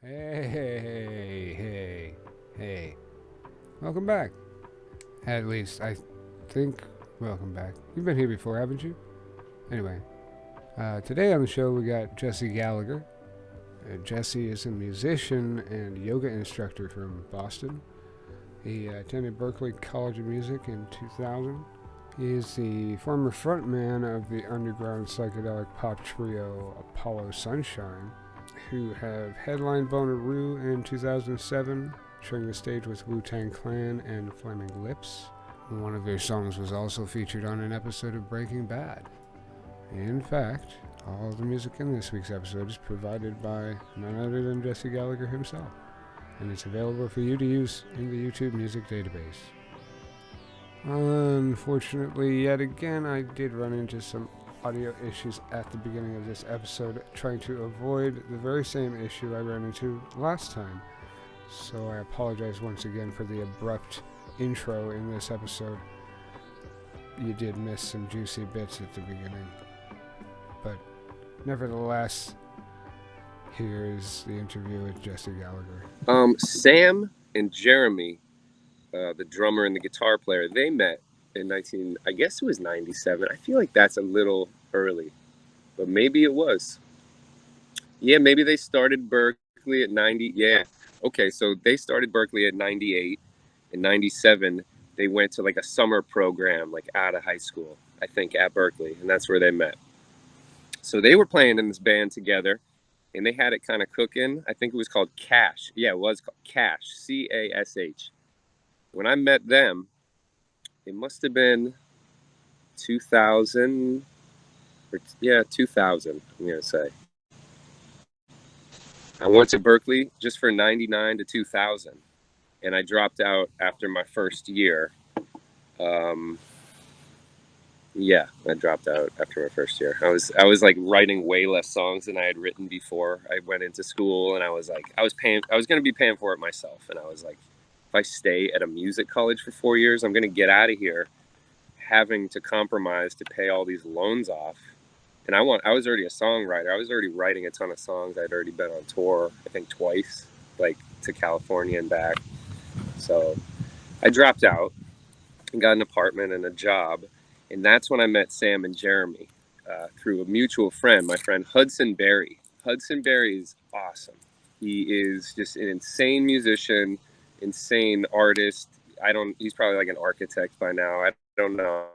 Hey. Welcome back. At least, I think, welcome back. You've been here before, haven't you? Anyway, today on the show we got Jesse Gallagher. Jesse is a musician and yoga instructor from Boston. He attended Berklee College of Music in 2000. He is the former frontman of the underground psychedelic pop trio Apollo Sunshine, who have headlined Bonnaroo in 2007, sharing the stage with Wu-Tang Clan and Flaming Lips. One of their songs was also featured on an episode of Breaking Bad. In fact, all the music in this week's episode is provided by none other than Jesse Gallagher himself, and it's available for you to use in the YouTube Music database. Unfortunately, yet again, I did run into some audio issues at the beginning of this episode, trying to avoid the very same issue I ran into last time. So I apologize once again for the abrupt intro in this episode. You did miss some juicy bits at the beginning. But nevertheless, here's the interview with Jesse Gallagher. Sam and Jeremy, the drummer and the guitar player, they met in I guess it was 97. I feel like that's a little early, but maybe it was. Yeah, maybe they started Berklee at 90. Yeah. Okay, so they started Berklee at 98. In 97, they went to like a summer program, like out of high school, I think, at Berklee, and that's where they met. So they were playing in this band together, and they had it kind of cooking. I think it was called Cash. Yeah, it was called Cash, Cash. When I met them, it must have been 2000, 2000, I'm going to say. I went to Berklee just for 99 to 2000, and I dropped out after my first year. I dropped out after my first year. I was like writing way less songs than I had written before I went into school, and I was going to be paying for it myself, and I was like, if I stay at a music college for 4 years, I'm going to get out of here having to compromise to pay all these loans off. And I was already a songwriter. I was already writing a ton of songs. I'd already been on tour, I think twice, like to California and back. So I dropped out and got an apartment and a job. And that's when I met Sam and Jeremy through a mutual friend, my friend Hudson Berry. Hudson Berry is awesome. He is just an insane musician, insane artist. He's probably like an architect by now. I don't know.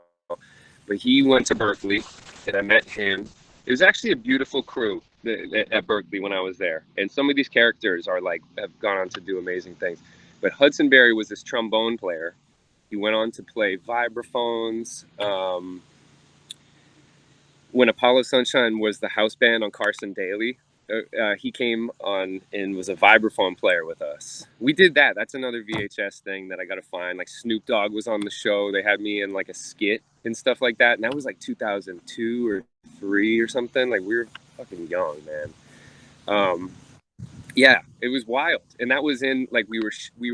But he went to Berklee, and I met him. It was actually a beautiful crew at Berklee when I was there. And some of these characters have gone on to do amazing things. But Hudson Berry was this trombone player. He went on to play vibraphones. When Apollo Sunshine was the house band on Carson Daly, he came on and was a vibraphone player with us. We did that. That's another VHS thing that I got to find. Like Snoop Dogg was on the show. They had me in like a skit and stuff like that. And that was like 2002 or 3 or something. Like we were fucking young, man. Yeah, it was wild. And that was in like we were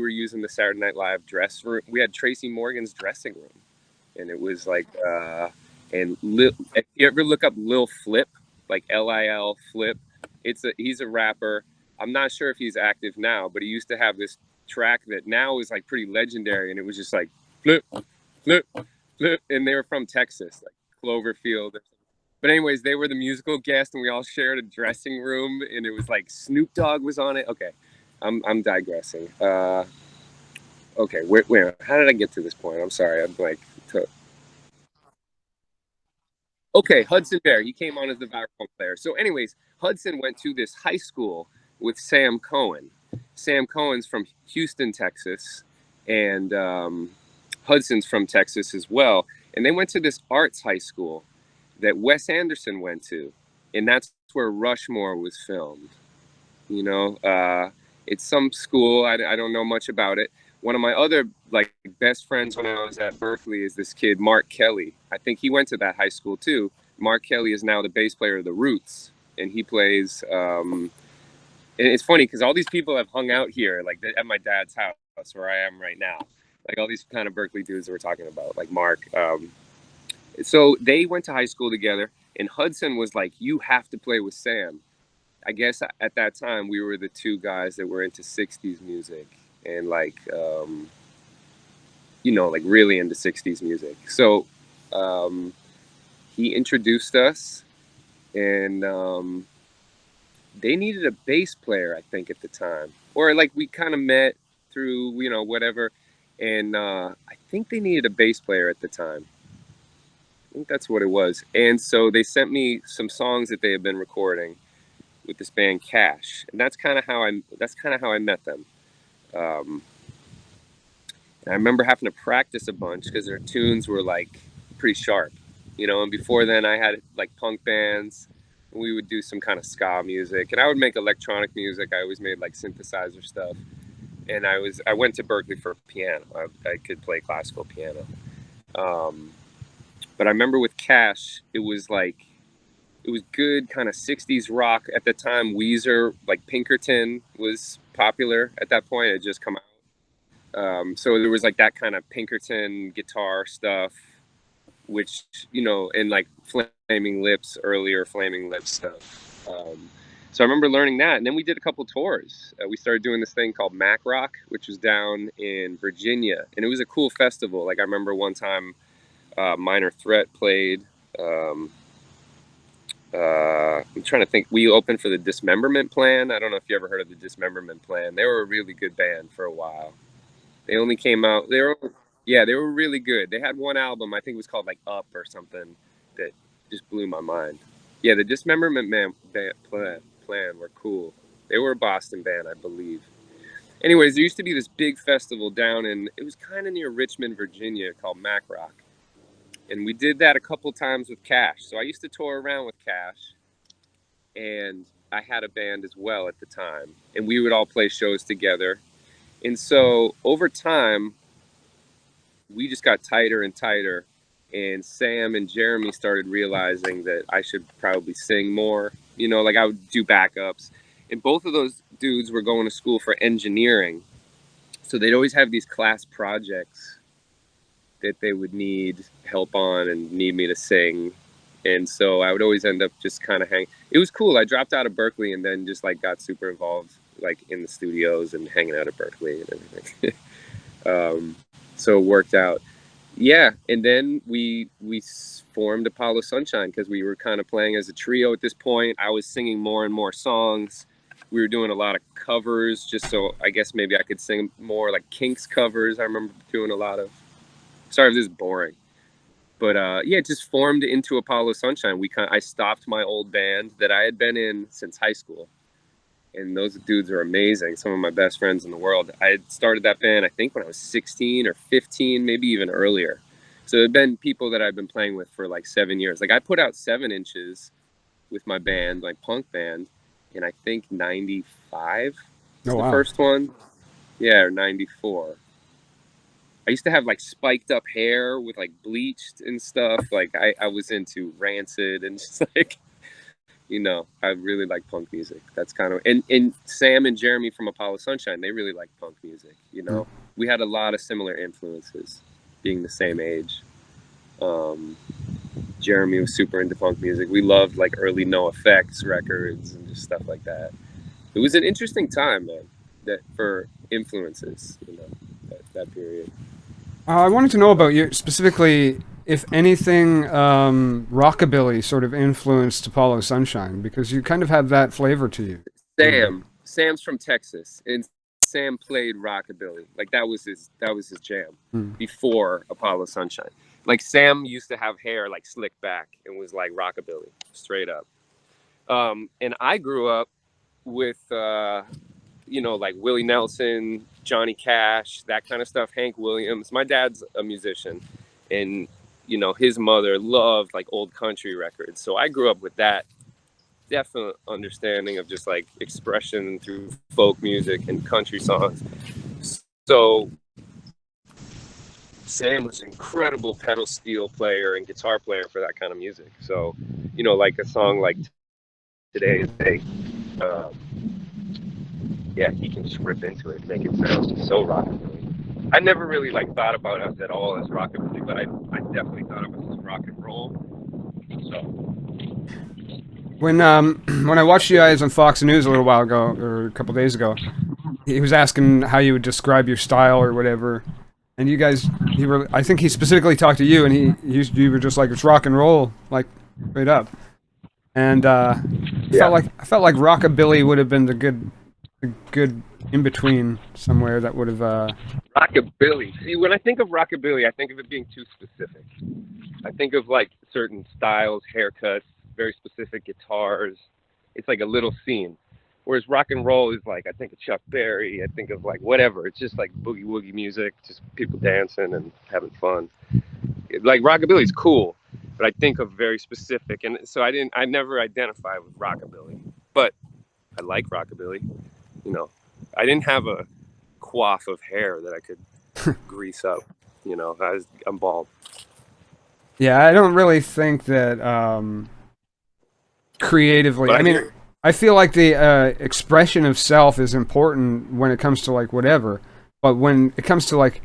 using the Saturday Night Live dress room. We had Tracy Morgan's dressing room, and it was like if you ever look up Lil Flip, like Lil Flip, he's a rapper. I'm not sure if he's active now, but he used to have this track that now is like pretty legendary, and it was just like flip, flip, flip, and they were from Texas, like Cloverfield. But anyways, they were the musical guest, and we all shared a dressing room, and it was like Snoop Dogg was on it. Okay, I'm digressing. Okay, where? How did I get to this point? I'm sorry. I'm like, okay, Hudson Bear. He came on as the vibraphone player. So, anyways, Hudson went to this high school with Sam Cohen. Sam Cohen's from Houston, Texas, and Hudson's from Texas as well. And they went to this arts high school that Wes Anderson went to, and that's where Rushmore was filmed. You know, it's some school. I don't know much about it. One of my other like best friends when I was at Berklee is this kid Mark Kelly. I think he went to that high school too. Mark Kelly is now the bass player of the Roots, and he plays. And it's funny because all these people have hung out here, like at my dad's house where I am right now. Like all these kind of Berklee dudes that we're talking about, like Mark. So they went to high school together, and Hudson was like, "You have to play with Sam." I guess at that time we were the two guys that were into 60s music and like like really into 60s music. So um, he introduced us, and they needed a bass player, I think, at the time, or like we kind of met through whatever, and I think they needed a bass player at the time. I think that's what it was. And so they sent me some songs that they had been recording with this band Cash, and that's kind of how I met them. Um, and I remember having to practice a bunch because their tunes were like pretty sharp, And before then, I had like punk bands. And we would do some kind of ska music, and I would make electronic music. I always made like synthesizer stuff, and I went to Berkeley for piano. I could play classical piano. Um, but I remember with Cash, it was good kind of 60s rock at the time. Weezer, like Pinkerton, was popular at that point. It had just come out. So there was like that kind of Pinkerton guitar stuff, which, and like earlier Flaming Lips stuff. So I remember learning that. And then we did a couple tours. We started doing this thing called Mac Rock, which was down in Virginia. And it was a cool festival. Like I remember one time Minor Threat played. I'm trying to think. We opened for the Dismemberment Plan. I don't know if you ever heard of the Dismemberment Plan. They were a really good band for a while. They only came out. Yeah, they were really good. They had one album. I think it was called like Up or something that just blew my mind. Yeah, the Plan were cool. They were a Boston band, I believe. Anyways, there used to be this big festival down in. It was kind of near Richmond, Virginia, called Mac Rock. And we did that a couple times with Cash. So I used to tour around with Cash, and I had a band as well at the time, and we would all play shows together. And so over time, we just got tighter and tighter, and Sam and Jeremy started realizing that I should probably sing more. Like I would do backups, and both of those dudes were going to school for engineering, so they'd always have these class projects that they would need help on and need me to sing. And so I would always end up just kind of hanging. It was cool. I dropped out of Berkeley and then just like got super involved like in the studios and hanging out at Berkeley and everything. So it worked out. Yeah, and then we formed Apollo Sunshine because we were kind of playing as a trio at this point. I was singing more and more songs. We were doing a lot of covers, just so I guess maybe I could sing more like Kinks covers. I remember doing a lot of. Sorry if this is boring, but yeah, it just formed into Apollo Sunshine. I stopped my old band that I had been in since high school, and those dudes are amazing. Some of my best friends in the world. I had started that band, I think, when I was 16 or 15, maybe even earlier. So it'd been people that I've been playing with for like 7 years. Like I put out 7 Inches with my band, like punk band, in I think 95 was the first one. Yeah, or 94. I used to have like spiked up hair with like bleached and stuff. Like I was into Rancid and just like, I really like punk music. That's kind of, and Sam and Jeremy from Apollo Sunshine, they really like punk music. We had a lot of similar influences being the same age. Jeremy was super into punk music. We loved like early No Effects records and just stuff like that. It was an interesting time, man, that for influences, that period. I wanted to know about you specifically, if anything, rockabilly sort of influenced Apollo Sunshine, because you kind of have that flavor to you. Sam's from Texas, and Sam played rockabilly. Like that was his jam before Apollo Sunshine. Like Sam used to have hair like slicked back and was like rockabilly, straight up. And I grew up with like Willie Nelson, Johnny Cash, that kind of stuff, Hank Williams. My dad's a musician, and his mother loved like old country records. So I grew up with that definite understanding of just like expression through folk music and country songs. So Sam was an incredible pedal steel player and guitar player for that kind of music. So, like a song like Today's Day, yeah, he can just rip into it and make it sound so rockabilly. I never really like thought about us at all as rockabilly, but I definitely thought of us as rock and roll. So When when I watched you guys on Fox News a little while ago, or a couple days ago, he was asking how you would describe your style or whatever, and you guys, I think he specifically talked to you, and you were just like it's rock and roll, like straight up, and Yeah. I felt like rockabilly would have been the good in between somewhere that would have Rockabilly. See, when I think of rockabilly, I think of it being too specific. I think of like certain styles, haircuts, very specific guitars. It's like a little scene. Whereas rock and roll is like I think of Chuck Berry. I think of like whatever. It's just like boogie woogie music, just people dancing and having fun. Like rockabilly is cool, but I think of very specific. And so I never identify with rockabilly, but I like rockabilly. You know, I didn't have a coif of hair that I could grease up. I'm bald. yeah. I don't really think that creatively. But I I mean, hear, I feel like the expression of self is important when it comes to like whatever, but when it comes to like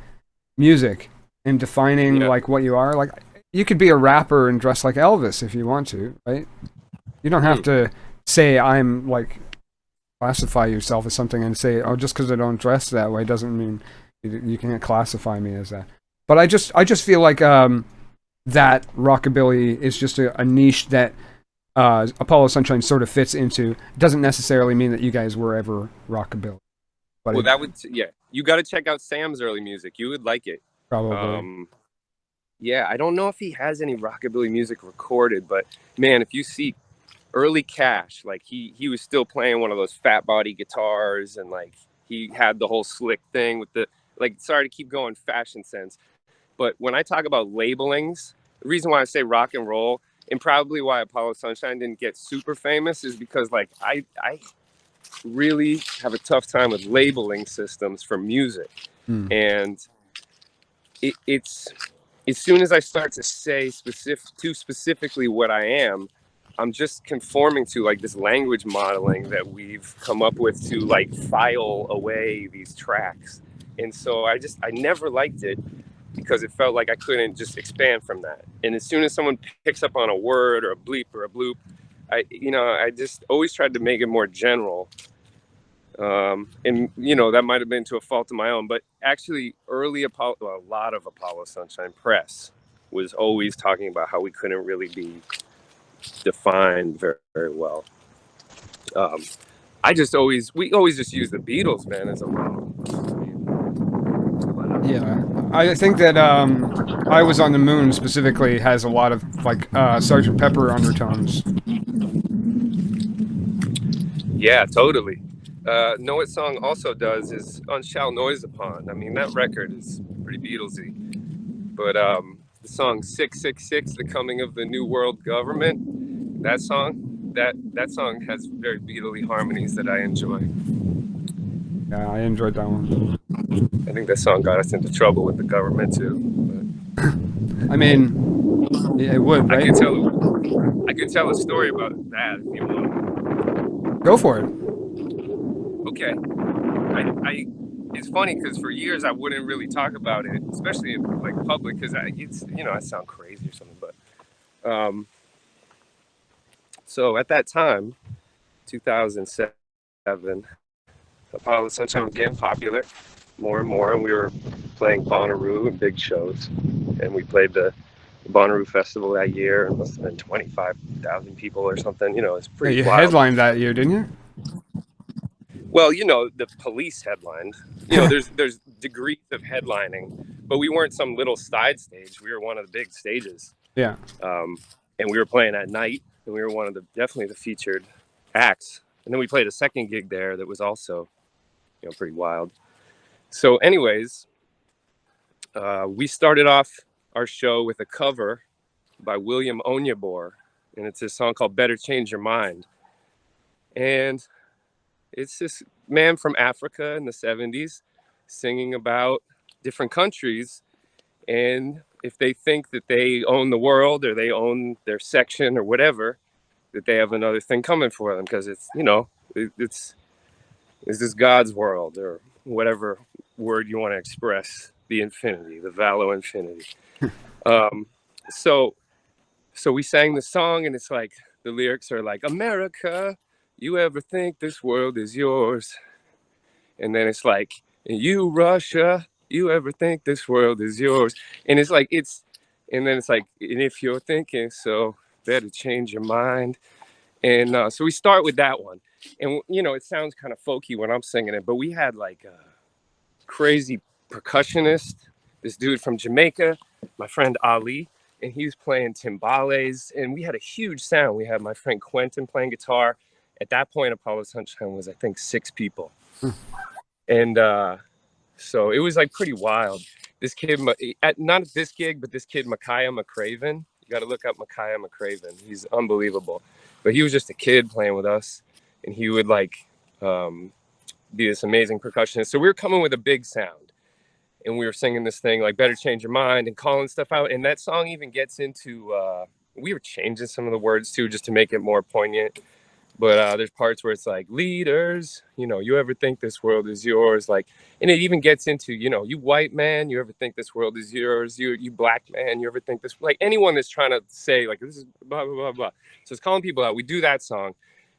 music and defining yeah, like what you are, like you could be a rapper and dress like Elvis if you want to, right? You don't have to say I'm like classify yourself as something and say, oh, just because I don't dress that way doesn't mean you can't classify me as that. But I just feel like that rockabilly is just a niche that Apollo Sunshine sort of fits into. Doesn't necessarily mean that you guys were ever rockabilly, but well, that would, yeah. You got to check out Sam's early music. You would like it. probably. Um, yeah, I don't know if he has any rockabilly music recorded, but man, if you see early Cash, like he was still playing one of those fat body guitars, and like he had the whole slick thing with the like. Sorry to keep going, fashion sense, but when I talk about labelings, the reason why I say rock and roll, and probably why Apollo Sunshine didn't get super famous, is because like I really have a tough time with labeling systems for music. Hmm. And it's as soon as I start to say too specifically what I am, I'm just conforming to like this language modeling that we've come up with to like file away these tracks. And so I never liked it because it felt like I couldn't just expand from that. And as soon as someone picks up on a word or a bleep or a bloop, I just always tried to make it more general. And that might have been to a fault of my own, but actually a lot of Apollo Sunshine press was always talking about how we couldn't really be defined very, very well. um, we always just use the Beatles, man, as a model. Yeah, I think that I Was on the Moon specifically has a lot of like Sergeant Pepper undertones. Yeah, totally. Know what song also does is On Shall Noise Upon. I mean, that record is pretty Beatlesy. But the song 666, The Coming of the New World Government, that song has very Beatley harmonies that I enjoy. Yeah, I enjoyed that one. I think that song got us into trouble with the government too. I mean, it would, I right? could tell a story about that if you want. Go for it. Okay. I it's funny because for years I wouldn't really talk about it, especially in like public, because I sound crazy or something. But so at that time, 2007, Apollo Sunshine was getting popular more and more, and we were playing Bonnaroo and big shows, and we played the Bonnaroo Festival that year, and must have been 25,000 people or something. It's Yeah, pretty you wild. headlined that year, didn't you? Well, the police headlined. There's degrees of headlining, but we weren't some little side stage. We were one of the big stages, Yeah. and we were playing at night, and we were one of the definitely the featured acts. And then we played a second gig there that was also, pretty wild. So, anyways, we started off our show with a cover by William Onyeabor, and it's a song called "Better Change Your Mind." And it's this man from Africa in the 70s singing about different countries, and if they think that they own the world or they own their section or whatever, that they have another thing coming for them, because it's this God's world, or whatever word you want to express the infinity, the Valo infinity. um, so so we sang the song, and it's like the lyrics are like, America, you ever think this world is yours? And then it's like, you Russia, you ever think this world is yours? And it's like, and then it's like, and if you're thinking so, better change your mind. And so we start with that one. And, it sounds kind of folky when I'm singing it, but we had like a crazy percussionist, this dude from Jamaica, my friend Ali, and he was playing timbales. And we had a huge sound. We had my friend Quentin playing guitar. At that point, Apollo Sunshine was, I think, 6 people. And so it was like pretty wild. This kid, not at this gig, but this kid, Micaiah McCraven. You got to look up Micaiah McCraven. He's unbelievable. But he was just a kid playing with us, and he would like be this amazing percussionist. So we were coming with a big sound, and we were singing this thing like "Better Change Your Mind" and calling stuff out. And that song even gets into. We were changing some of the words too, just to make it more poignant. But there's parts where it's like, leaders, you ever think this world is yours? Like, and it even gets into, you white man, you ever think this world is yours? You black man, you ever think this, like anyone that's trying to say like, this is blah, blah, blah, blah. So it's calling people out. We do that song.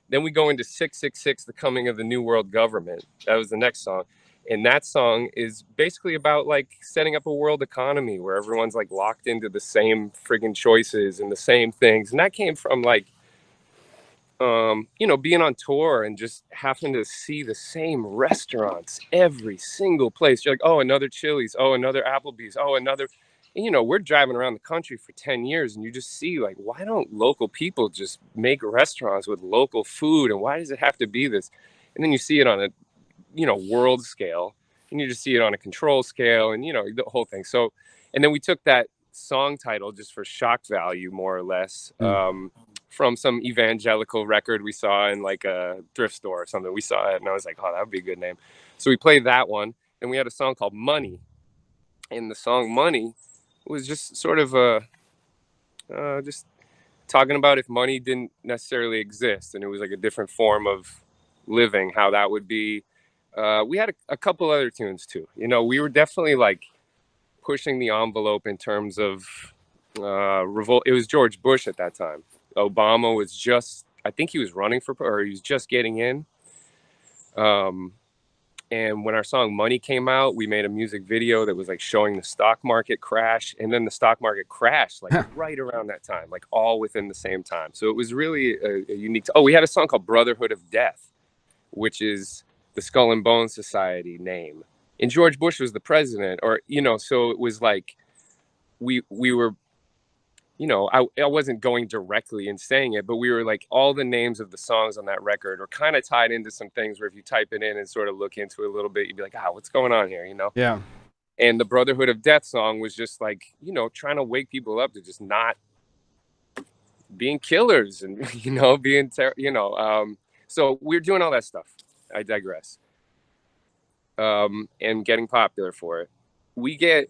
Then we go into 666, the coming of the new world government. That was the next song. And that song is basically about like setting up a world economy where everyone's like locked into the same friggin' choices and the same things. And that came from like, being on tour and just having to see the same restaurants every single place. You're like, oh, another Chili's, oh, another Applebee's, oh, another. And, we're driving around the country for 10 years and you just see like, why don't local people just make restaurants with local food? And why does it have to be this? And then you see it on a, world scale, and you just see it on a control scale and, the whole thing. So, and then we took that song title just for shock value, more or less. From some evangelical record we saw in like a thrift store or something. We saw it and I was like, oh, that would be a good name. So we played that one. And we had a song called Money. And the song Money was just sort of just talking about if money didn't necessarily exist and it was like a different form of living, how that would be. We had a couple other tunes too. We were definitely like pushing the envelope in terms of revolt. It was George Bush at that time. Obama was just, I think he was running for, or he was just getting in. And when our song Money came out, we made a music video that was like showing the stock market crash. And then the stock market crashed like right around that time, like all within the same time. So it was really a unique. We had a song called Brotherhood of Death, which is the Skull and Bones Society name. And George Bush was the president, or, so it was like we were, I wasn't going directly and saying it, but we were like, all the names of the songs on that record are kind of tied into some things where if you type it in and sort of look into it a little bit, you'd be like, what's going on here, Yeah. And the Brotherhood of Death song was just like, trying to wake people up to just not being killers and, being, so we're doing all that stuff. I digress. And getting popular for it.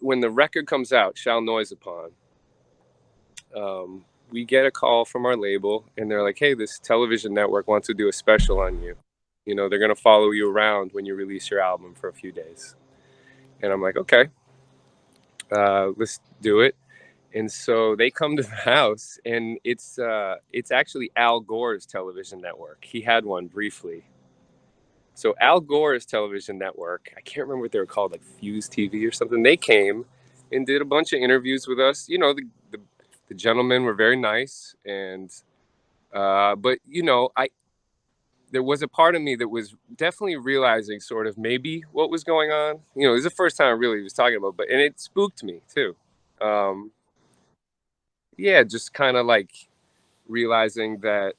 When the record comes out, Shall Noise Upon, we get a call from our label and they're like, hey, this television network wants to do a special on you. They're going to follow you around when you release your album for a few days. And I'm like, okay, let's do it. And so they come to the house and it's actually Al Gore's television network. He had one briefly. So Al Gore's television network, I can't remember what they were called, like Fuse TV or something. They came and did a bunch of interviews with us. The gentlemen were very nice, and but there was a part of me that was definitely realizing sort of maybe what was going on. It was the first time I really was talking about, and it spooked me too. Just kind of like realizing that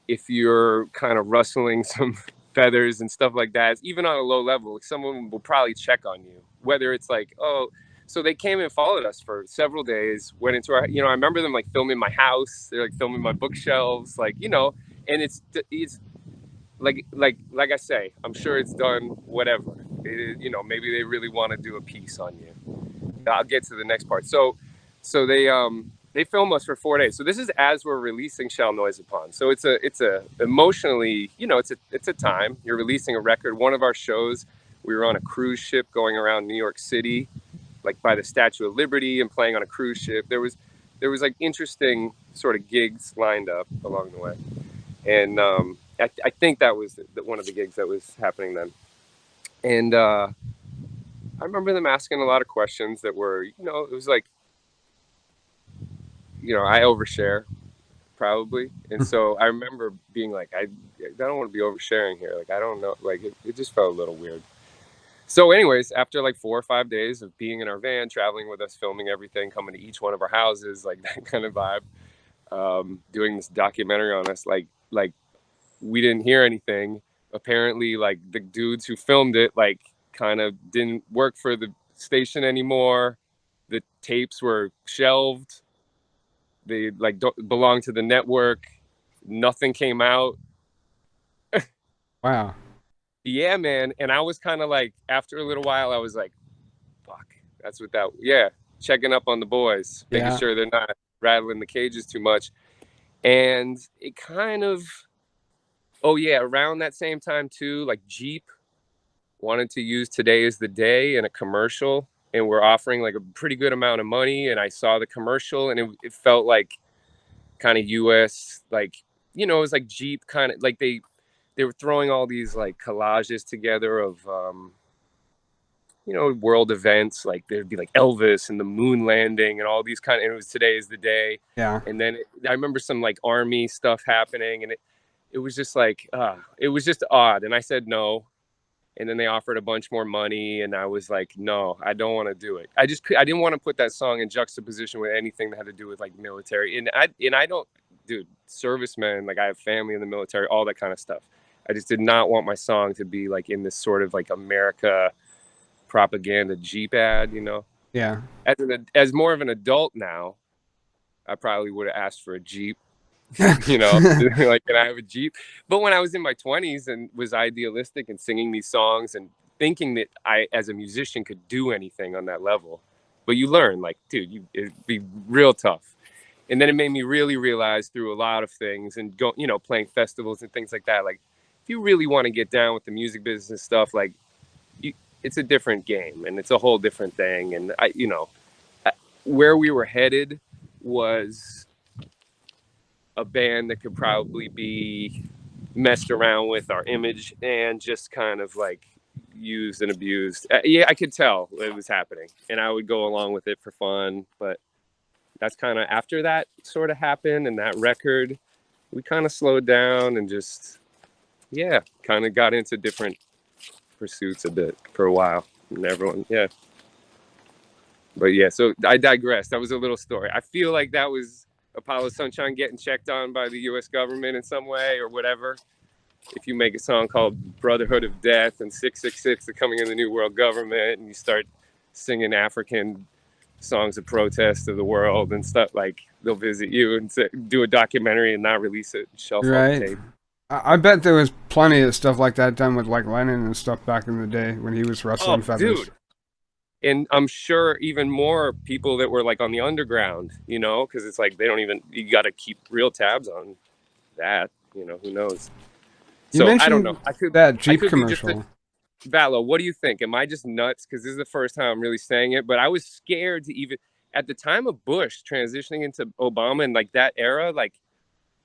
if you're kind of rustling some feathers and stuff like that, even on a low level, someone will probably check on you, whether it's like, oh. So they came and followed us for several days, went into our, I remember them like filming my house. They're like filming my bookshelves, like, and it's like I say, I'm sure it's done whatever. Maybe they really want to do a piece on you. I'll get to the next part. So they film us for 4 days. So this is as we're releasing Shall Noise Upon. So it's a emotionally, it's a time. You're releasing a record. One of our shows, we were on a cruise ship going around New York City, like by the Statue of Liberty and playing on a cruise ship. There was like interesting sort of gigs lined up along the way. And I think that was one of the gigs that was happening then. And I remember them asking a lot of questions that were, it was like, I overshare probably. And so I remember being like, I don't want to be oversharing here. Like, I don't know. Like, it just felt a little weird. So anyways, after like 4 or 5 days of being in our van, traveling with us, filming everything, coming to each one of our houses, like that kind of vibe, doing this documentary on us, like we didn't hear anything. Apparently, like the dudes who filmed it, like kind of didn't work for the station anymore. The tapes were shelved. They like don't belong to the network. Nothing came out. Wow. Yeah, man. And I was kind of like, after a little while, I was like, fuck, that's what that, yeah, checking up on the boys, making Yeah. sure they're not rattling the cages too much. And it kind of, oh yeah, around that same time too, like Jeep wanted to use Today Is the Day in a commercial, and we're offering like a pretty good amount of money. And I saw the commercial, and it felt like kind of US, like, it was like Jeep kind of like they were throwing all these like collages together of world events. Like there'd be like Elvis and the moon landing and all these kind of, and it was Today Is the Day. Yeah. And then I remember some like army stuff happening, and it was just like, it was just odd. And I said no. And then they offered a bunch more money, and I was like, no, I don't want to do it. I didn't want to put that song in juxtaposition with anything that had to do with like military. And I don't, dude, servicemen, like I have family in the military, all that kind of stuff. I just did not want my song to be like in this sort of like America propaganda Jeep ad, Yeah. As more of an adult now, I probably would have asked for a Jeep, like, can I have a Jeep? But when I was in my 20s and was idealistic and singing these songs and thinking that I, as a musician, could do anything on that level, but you learn, like, dude, it'd be real tough. And then it made me really realize through a lot of things and go, playing festivals and things like that. Like, if you really want to get down with the music business stuff, like, it's a different game and it's a whole different thing. And where we were headed was a band that could probably be messed around with our image and just kind of like used and abused. Yeah, I could tell it was happening, and I would go along with it for fun. But that's kind of after that sort of happened, and that record, we kind of slowed down and just, yeah, kind of got into different pursuits a bit for a while. And everyone, yeah. But yeah, so I digress. That was a little story. I feel like that was Apollo Sunshine getting checked on by the U.S. government in some way or whatever. If you make a song called Brotherhood of Death and 666, the coming of the New World Government, and you start singing African songs of protest of the world and stuff, like they'll visit you and do a documentary and not release it, shelf all the Right. tape. I bet there was plenty of stuff like that done with like Lennon and stuff back in the day when he was rustling feathers. Dude. And I'm sure even more people that were like on the underground, because it's like you got to keep real tabs on that, who knows. So I don't know. That Jeep commercial. Valo, what do you think? Am I just nuts? Because this is the first time I'm really saying it, but I was scared to even, at the time of Bush transitioning into Obama and like that era, like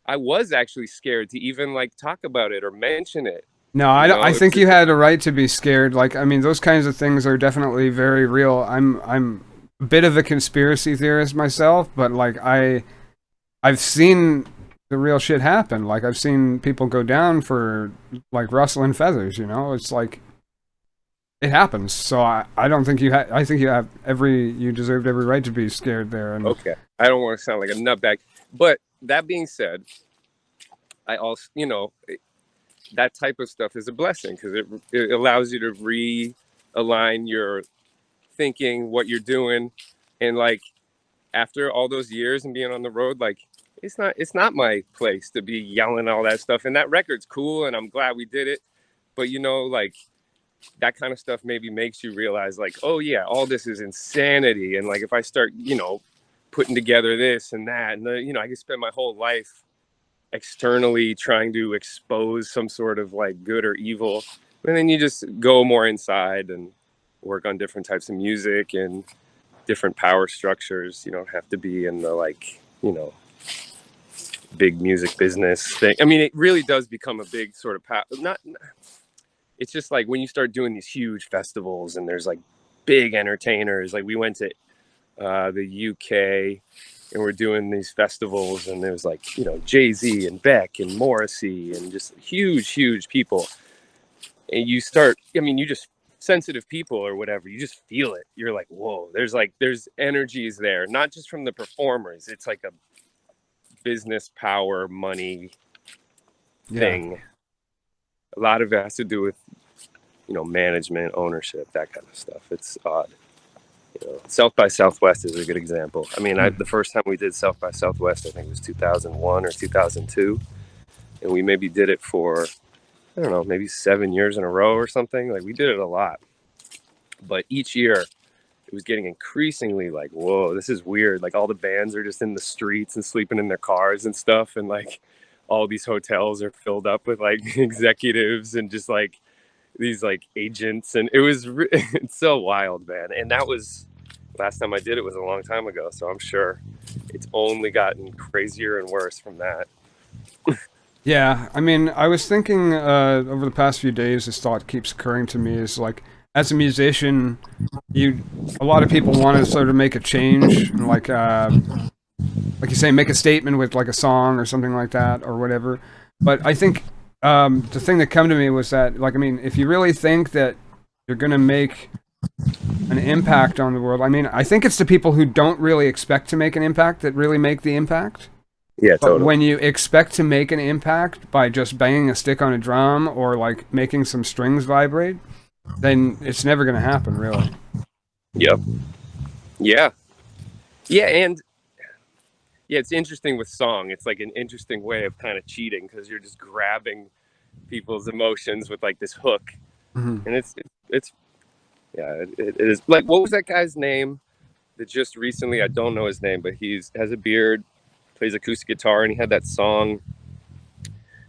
I was actually scared to even like talk about it or mention it. No, I think you had a right to be scared. Like, I mean, those kinds of things are definitely very real. I'm a bit of a conspiracy theorist myself, but like I've seen the real shit happen. Like I've seen people go down for like rustling feathers. It's like it happens. So I don't think I think you deserved every right to be scared there. And okay, I don't want to sound like a nutbag, but that being said, I also that type of stuff is a blessing because it allows you to realign your thinking, what you're doing, and like after all those years and being on the road, like it's not my place to be yelling all that stuff. And that record's cool, and I'm glad we did it. But like that kind of stuff maybe makes you realize, like, oh yeah, all this is insanity, and like if I start, putting together this and that, and I can spend my whole life externally trying to expose some sort of like good or evil, and then you just go more inside and work on different types of music and different power structures. You don't have to be in the like big music business thing. I mean, it really does become a big sort of not. It's just like when you start doing these huge festivals and there's like big entertainers. Like we went to the UK and we're doing these festivals, and there's like, you know, Jay-Z and Beck and Morrissey and just huge people. And you start, I mean, you just sensitive people or whatever, you just feel it. You're like, whoa, there's energies there, not just from the performers. It's like a business power money thing. A lot of it has to do with, you know, management, ownership, that kind of stuff. It's odd. You know, South by Southwest is a good example. I mean, the first time we did South by Southwest, I think it was 2001 or 2002, and we maybe did it for, I don't know, maybe 7 years in a row or something. Like we did it a lot, but each year it was getting increasingly like, whoa, this is weird. Like all the bands are just in the streets and sleeping in their cars and stuff, and like all these hotels are filled up with like executives and just like these like agents, and it was it's so wild, man. And that was last time I did it was a long time ago, so I'm sure it's only gotten crazier and worse from that. Yeah, I mean, I was thinking over the past few days, this thought keeps occurring to me is like, as a musician, a lot of people want to sort of make a change, like you say, make a statement with like a song or something like that or whatever. But I think the thing that come to me was that, like, I mean, if you really think that you're gonna make an impact on the world, I mean, I think it's the people who don't really expect to make an impact that really make the impact. Yeah, But totally. when you expect to make an impact by just banging a stick on a drum or like making some strings vibrate, then it's never going to happen, really. Yep. Yeah. Yeah, and yeah, it's interesting with song. It's like an interesting way of kind of cheating because you're just grabbing people's emotions with like this hook, Mm-hmm. and it's yeah, it is. Like, what was that guy's name that just recently? I don't know his name, but he's has a beard, plays acoustic guitar, and he had that song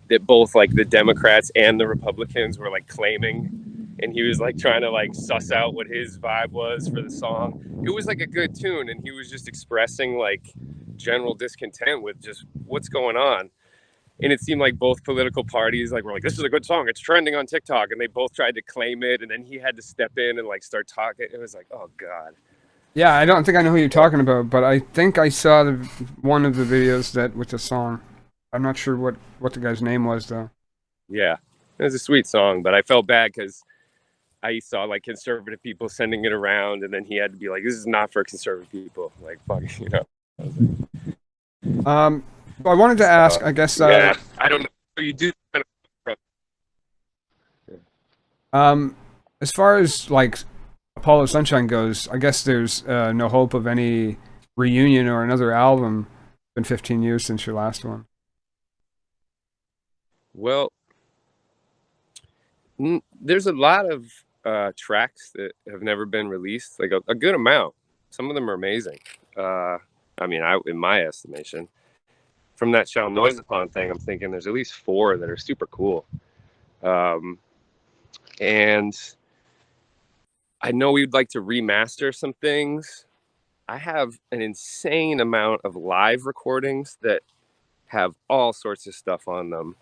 that both like the Democrats and the Republicans were like claiming, and he was like trying to like suss out what his vibe was for the song. It was like a good tune, and he was just expressing like general discontent with just what's going on. And it seemed like both political parties like were like, this is a good song, it's trending on TikTok, and they both tried to claim it, and then he had to step in and like start talking. It was like, oh god. Yeah, I don't think I know who you're talking about, but I think I saw one of the videos that with the song. I'm not sure what the guy's name was though. Yeah, it was a sweet song, but I felt bad because I saw like conservative people sending it around, and then he had to be like, "This is not for conservative people." Like, fuck, you know. I was like, Um, I wanted to ask, I guess, yeah, I don't know. You do. um, as far as like Apollo Sunshine goes, I guess there's no hope of any reunion or another album. It's been 15 years since your last one. Well, there's a lot of tracks that have never been released, like a good amount. Some of them are amazing. I mean, in my estimation, from that Shall Noise Upon thing, I'm thinking there's at least 4 that are super cool. And I know we'd like to remaster some things. I have an insane amount of live recordings that have all sorts of stuff on them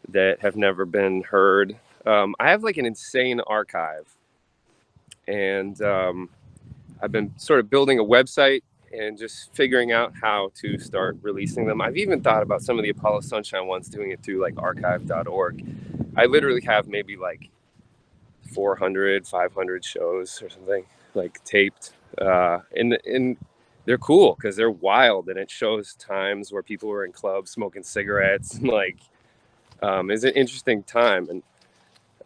that have never been heard. I have like an insane archive, and I've been sort of building a website and just figuring out how to start releasing them. I've even thought about some of the Apollo Sunshine ones, doing it through like archive.org. I literally have maybe like 400, 500 shows or something like taped. And they're cool because they're wild, and it shows times where people were in clubs smoking cigarettes. And like, it's an interesting time.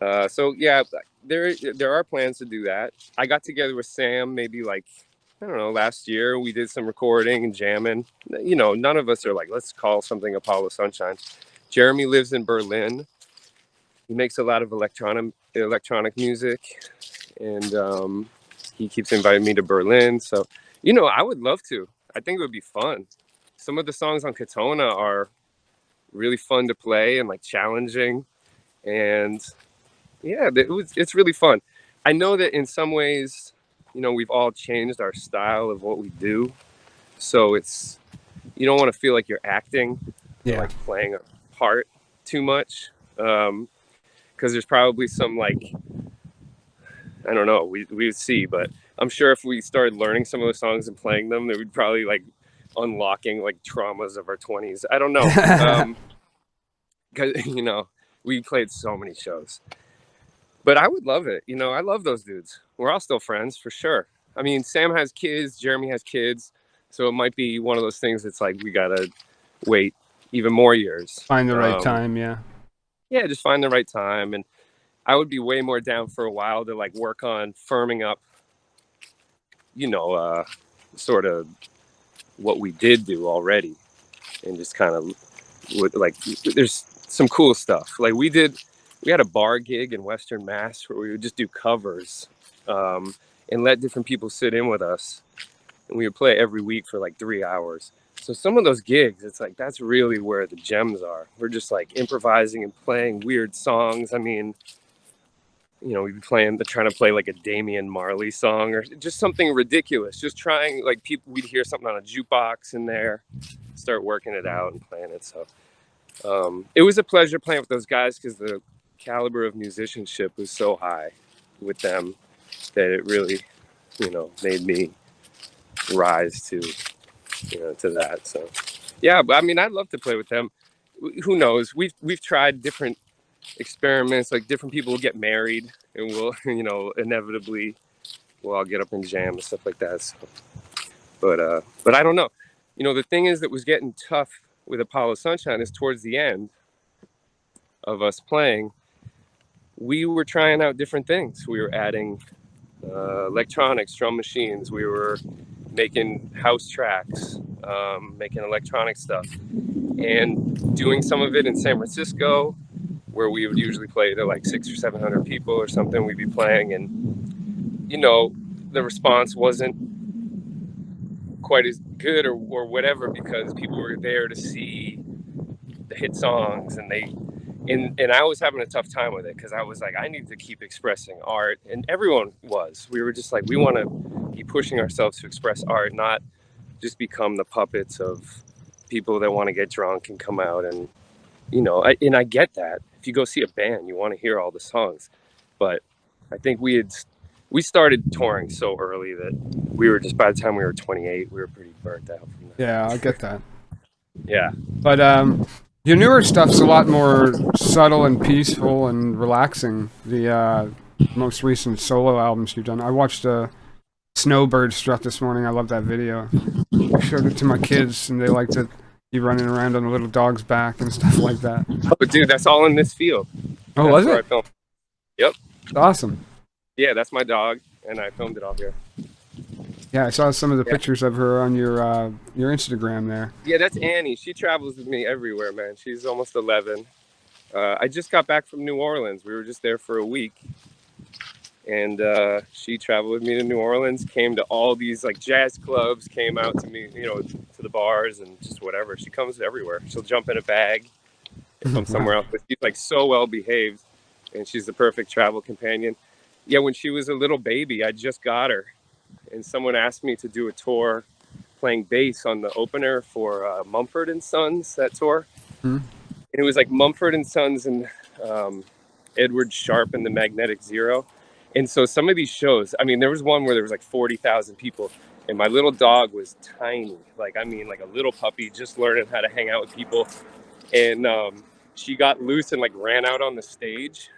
And so yeah, there are plans to do that. I got together with Sam maybe like, I don't know, last year. We did some recording and jamming. You know, none of us are like, let's call something Apollo Sunshine. Jeremy lives in Berlin. He makes a lot of electronic music, and he keeps inviting me to Berlin. So, you know, I would love to. I think it would be fun. Some of the songs on Katona are really fun to play and like challenging, and yeah, it's really fun. I know that in some ways, you know, we've all changed our style of what we do, so you don't want to feel like you're acting. Yeah. like playing a part too much. Because there's probably some like, I don't know, we would see, but I'm sure if we started learning some of the songs and playing them, that we'd probably like unlocking like traumas of our 20s. I don't know. Because we played so many shows, but I would love it. I love those dudes. We're all still friends for sure. I mean, Sam has kids, Jeremy has kids, so it might be one of those things that's like we gotta wait even more years. Find the right time, yeah. Yeah, just find the right time. And I would be way more down for a while to like work on firming up, sort of what we did do already, and just kind of like there's some cool stuff. Like we had a bar gig in Western Mass where we would just do covers, and let different people sit in with us, and we would play every week for like 3 hours. So some of those gigs, it's like that's really where the gems are. We're just like improvising and playing weird songs. I mean, we'd be trying to play like a Damian Marley song or just something ridiculous. Just trying, like, we'd hear something on a jukebox in there, start working it out and playing it. So it was a pleasure playing with those guys because the caliber of musicianship was so high with them that it really, made me rise to that. So yeah, but I mean, I'd love to play with them. Who knows? We've tried different experiments, like different people will get married and we'll inevitably we'll all get up and jam and stuff like that. So, but I don't know. The thing is that was getting tough with Apollo Sunshine is towards the end of us playing, we were trying out different things. We were adding electronics, drum machines. We were making house tracks, making electronic stuff, and doing some of it in San Francisco, where we would usually play to like 600 or 700 people or something. We'd be playing, and the response wasn't quite as good or whatever because people were there to see the hit songs, and I was having a tough time with it because I was like, I need to keep expressing art, and everyone was. We were just like, we want to be pushing ourselves to express art, not just become the puppets of people that want to get drunk and come out. And I get that. If you go see a band, you want to hear all the songs, but I think we started touring so early that we were just, by the time we were 28, we were pretty burnt out from that. Yeah, I get that. Yeah. But your newer stuff's a lot more subtle and peaceful and relaxing. The most recent solo albums you've done. I watched a Snowbird Strut this morning. I love that video. I showed it to my kids, and they liked it. You running around on a little dog's back and stuff like that. Oh, dude, that's all in this field. Oh, that's was where it? I filmed. Yep. Awesome. Yeah, that's my dog, and I filmed it all here. Yeah, I saw some of the pictures of her on your Instagram there. Yeah, that's Annie. She travels with me everywhere, man. She's almost 11. I just got back from New Orleans. We were just there for a week. And she traveled with me to New Orleans, came to all these like jazz clubs, came out to me, to the bars and just whatever. She comes everywhere. She'll jump in a bag if I'm somewhere else. But she's like so well behaved, and she's the perfect travel companion. Yeah, when she was a little baby, I just got her, and someone asked me to do a tour playing bass on the opener for Mumford and Sons, that tour. Hmm. And it was like Mumford and Sons and Edward Sharpe and the Magnetic Zero. And so some of these shows, I mean, there was one where there was like 40,000 people, and my little dog was tiny. Like a little puppy just learning how to hang out with people. And she got loose and like ran out on the stage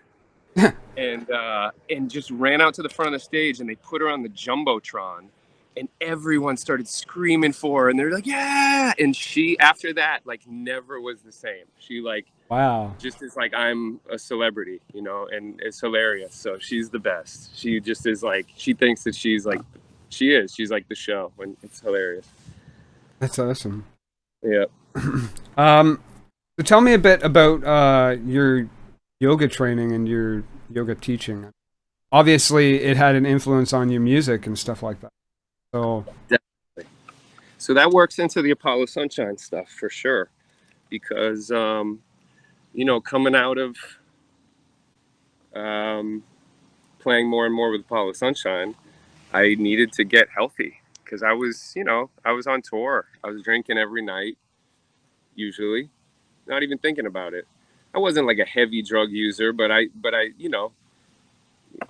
and just ran out to the front of the stage, and they put her on the Jumbotron, and everyone started screaming for her, and they're like, yeah. And she, after that, like never was the same. She like, wow, just is like, I'm a celebrity, and it's hilarious. So she's the best. She just is like, she thinks that she's like like the show, and it's hilarious. that's awesome. Yeah. So tell me a bit about your yoga training and your yoga teaching. Obviously, it had an influence on your music and stuff like that. So definitely. So that works into the Apollo Sunshine stuff for sure, because coming out of playing more and more with Apollo Sunshine, I needed to get healthy because I was on tour. I was drinking every night, usually, not even thinking about it. I wasn't like a heavy drug user, but I, you know,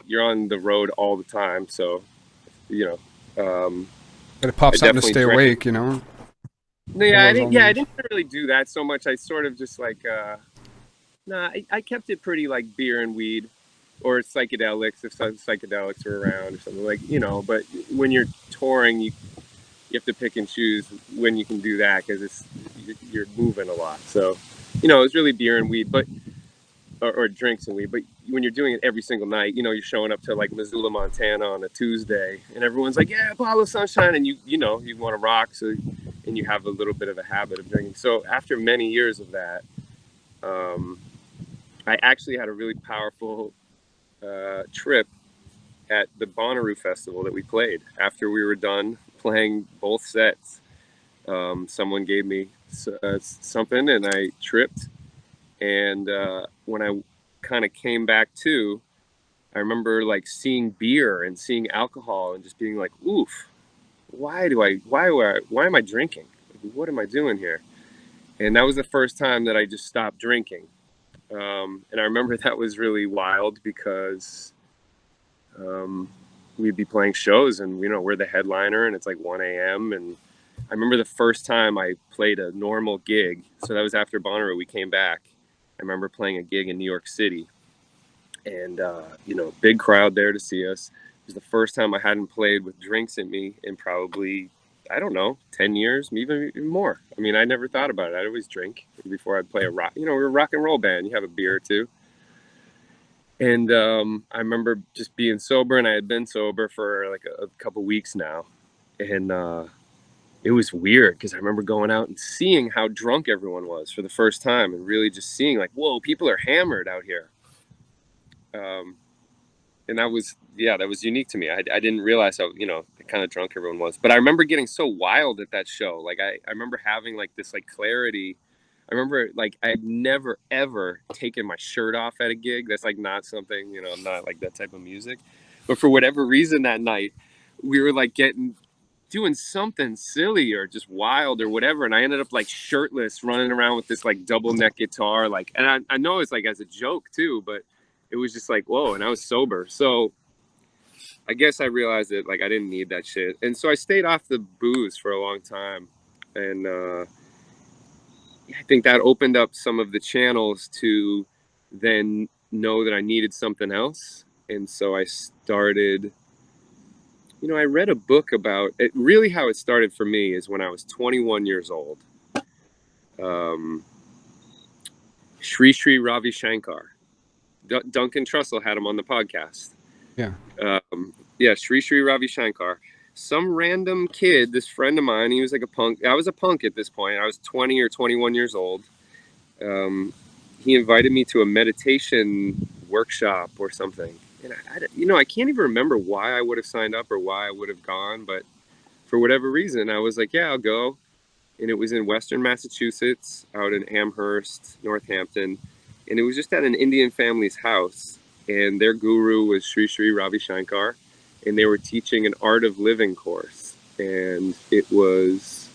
you're on the road all the time, so you know, Gotta pop I something to definitely stay drank. awake, you know? No, All yeah, I those didn't. long Yeah, I days. didn't really do that so much. I sort of just like, nah, I kept it pretty like beer and weed, or psychedelics if some psychedelics are around or something like, you know. But when you're touring, you have to pick and choose when you can do that because you're moving a lot. So, you know, it's really beer and weed, but or drinks and weed. But when you're doing it every single night, you know, you're showing up to like Missoula, Montana on a Tuesday, and everyone's like, "Yeah, Pablo Sunshine," and you know you want to rock, so and you have a little bit of a habit of drinking. So after many years of that, um, I actually had a really powerful trip at the Bonnaroo Festival that we played. After we were done playing both sets, someone gave me something, and I tripped. And when I kind of came back to, I remember like seeing beer and seeing alcohol and just being like, "Oof, why am I drinking? Like, what am I doing here?" And that was the first time that I just stopped drinking. And I remember that was really wild because um, we'd be playing shows, and you know we're the headliner, and it's like 1 a.m. And I remember the first time I played a normal gig. So that was after Bonnaroo. We came back. I remember playing a gig in New York City, and you know, big crowd there to see us. It was the first time I hadn't played with drinks in me in probably, I don't know, 10 years, even more. I mean, I never thought about it. I'd always drink before I'd play a rock. You know, we're a rock and roll band. You have a beer or two. And I remember just being sober, and I had been sober for like a couple weeks now, and it was weird because I remember going out and seeing how drunk everyone was for the first time, and really just seeing like, whoa, people are hammered out here. Um, and that was, yeah, that was unique to me. I didn't realize how, you know, kind of drunk everyone was. But I remember getting so wild at that show. Like I remember having like this like clarity. I remember like I'd never ever taken my shirt off at a gig. That's like not something, you know, I'm not like that type of music. But for whatever reason that night, we were like getting doing something silly or just wild or whatever, and I ended up like shirtless running around with this like double neck guitar, like, and I know it's like as a joke too, but it was just like whoa. And I was sober, so I guess I realized that like I didn't need that shit, and so I stayed off the booze for a long time. And I think that opened up some of the channels to then know that I needed something else. And so I started, you know, I read a book about it. Really, how it started for me is when I was 21 years old. Um, Sri Ravi Shankar, Duncan Trussell had him on the podcast. Yeah. Yeah, Sri Ravi Shankar. Some random kid, this friend of mine, he was like a punk. I was a punk at this point. I was 20 or 21 years old. Um, he invited me to a meditation workshop or something. And you know, I can't even remember why I would have signed up or why I would have gone, but for whatever reason, I was like, yeah, I'll go. And it was in Western Massachusetts, out in Amherst, Northampton. And it was just at an Indian family's house. And their guru was Sri Ravi Shankar. And they were teaching an art of living course. And it was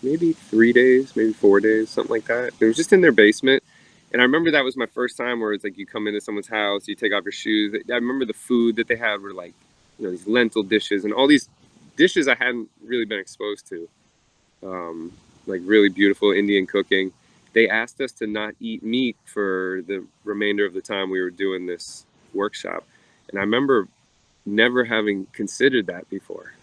maybe 3 days, maybe 4 days, something like that. It was just in their basement. And I remember that was my first time where it's like you come into someone's house, you take off your shoes. I remember the food that they had were like, you know, these lentil dishes and all these dishes I hadn't really been exposed to, like really beautiful Indian cooking. They asked us to not eat meat for the remainder of the time we were doing this workshop. And I remember never having considered that before.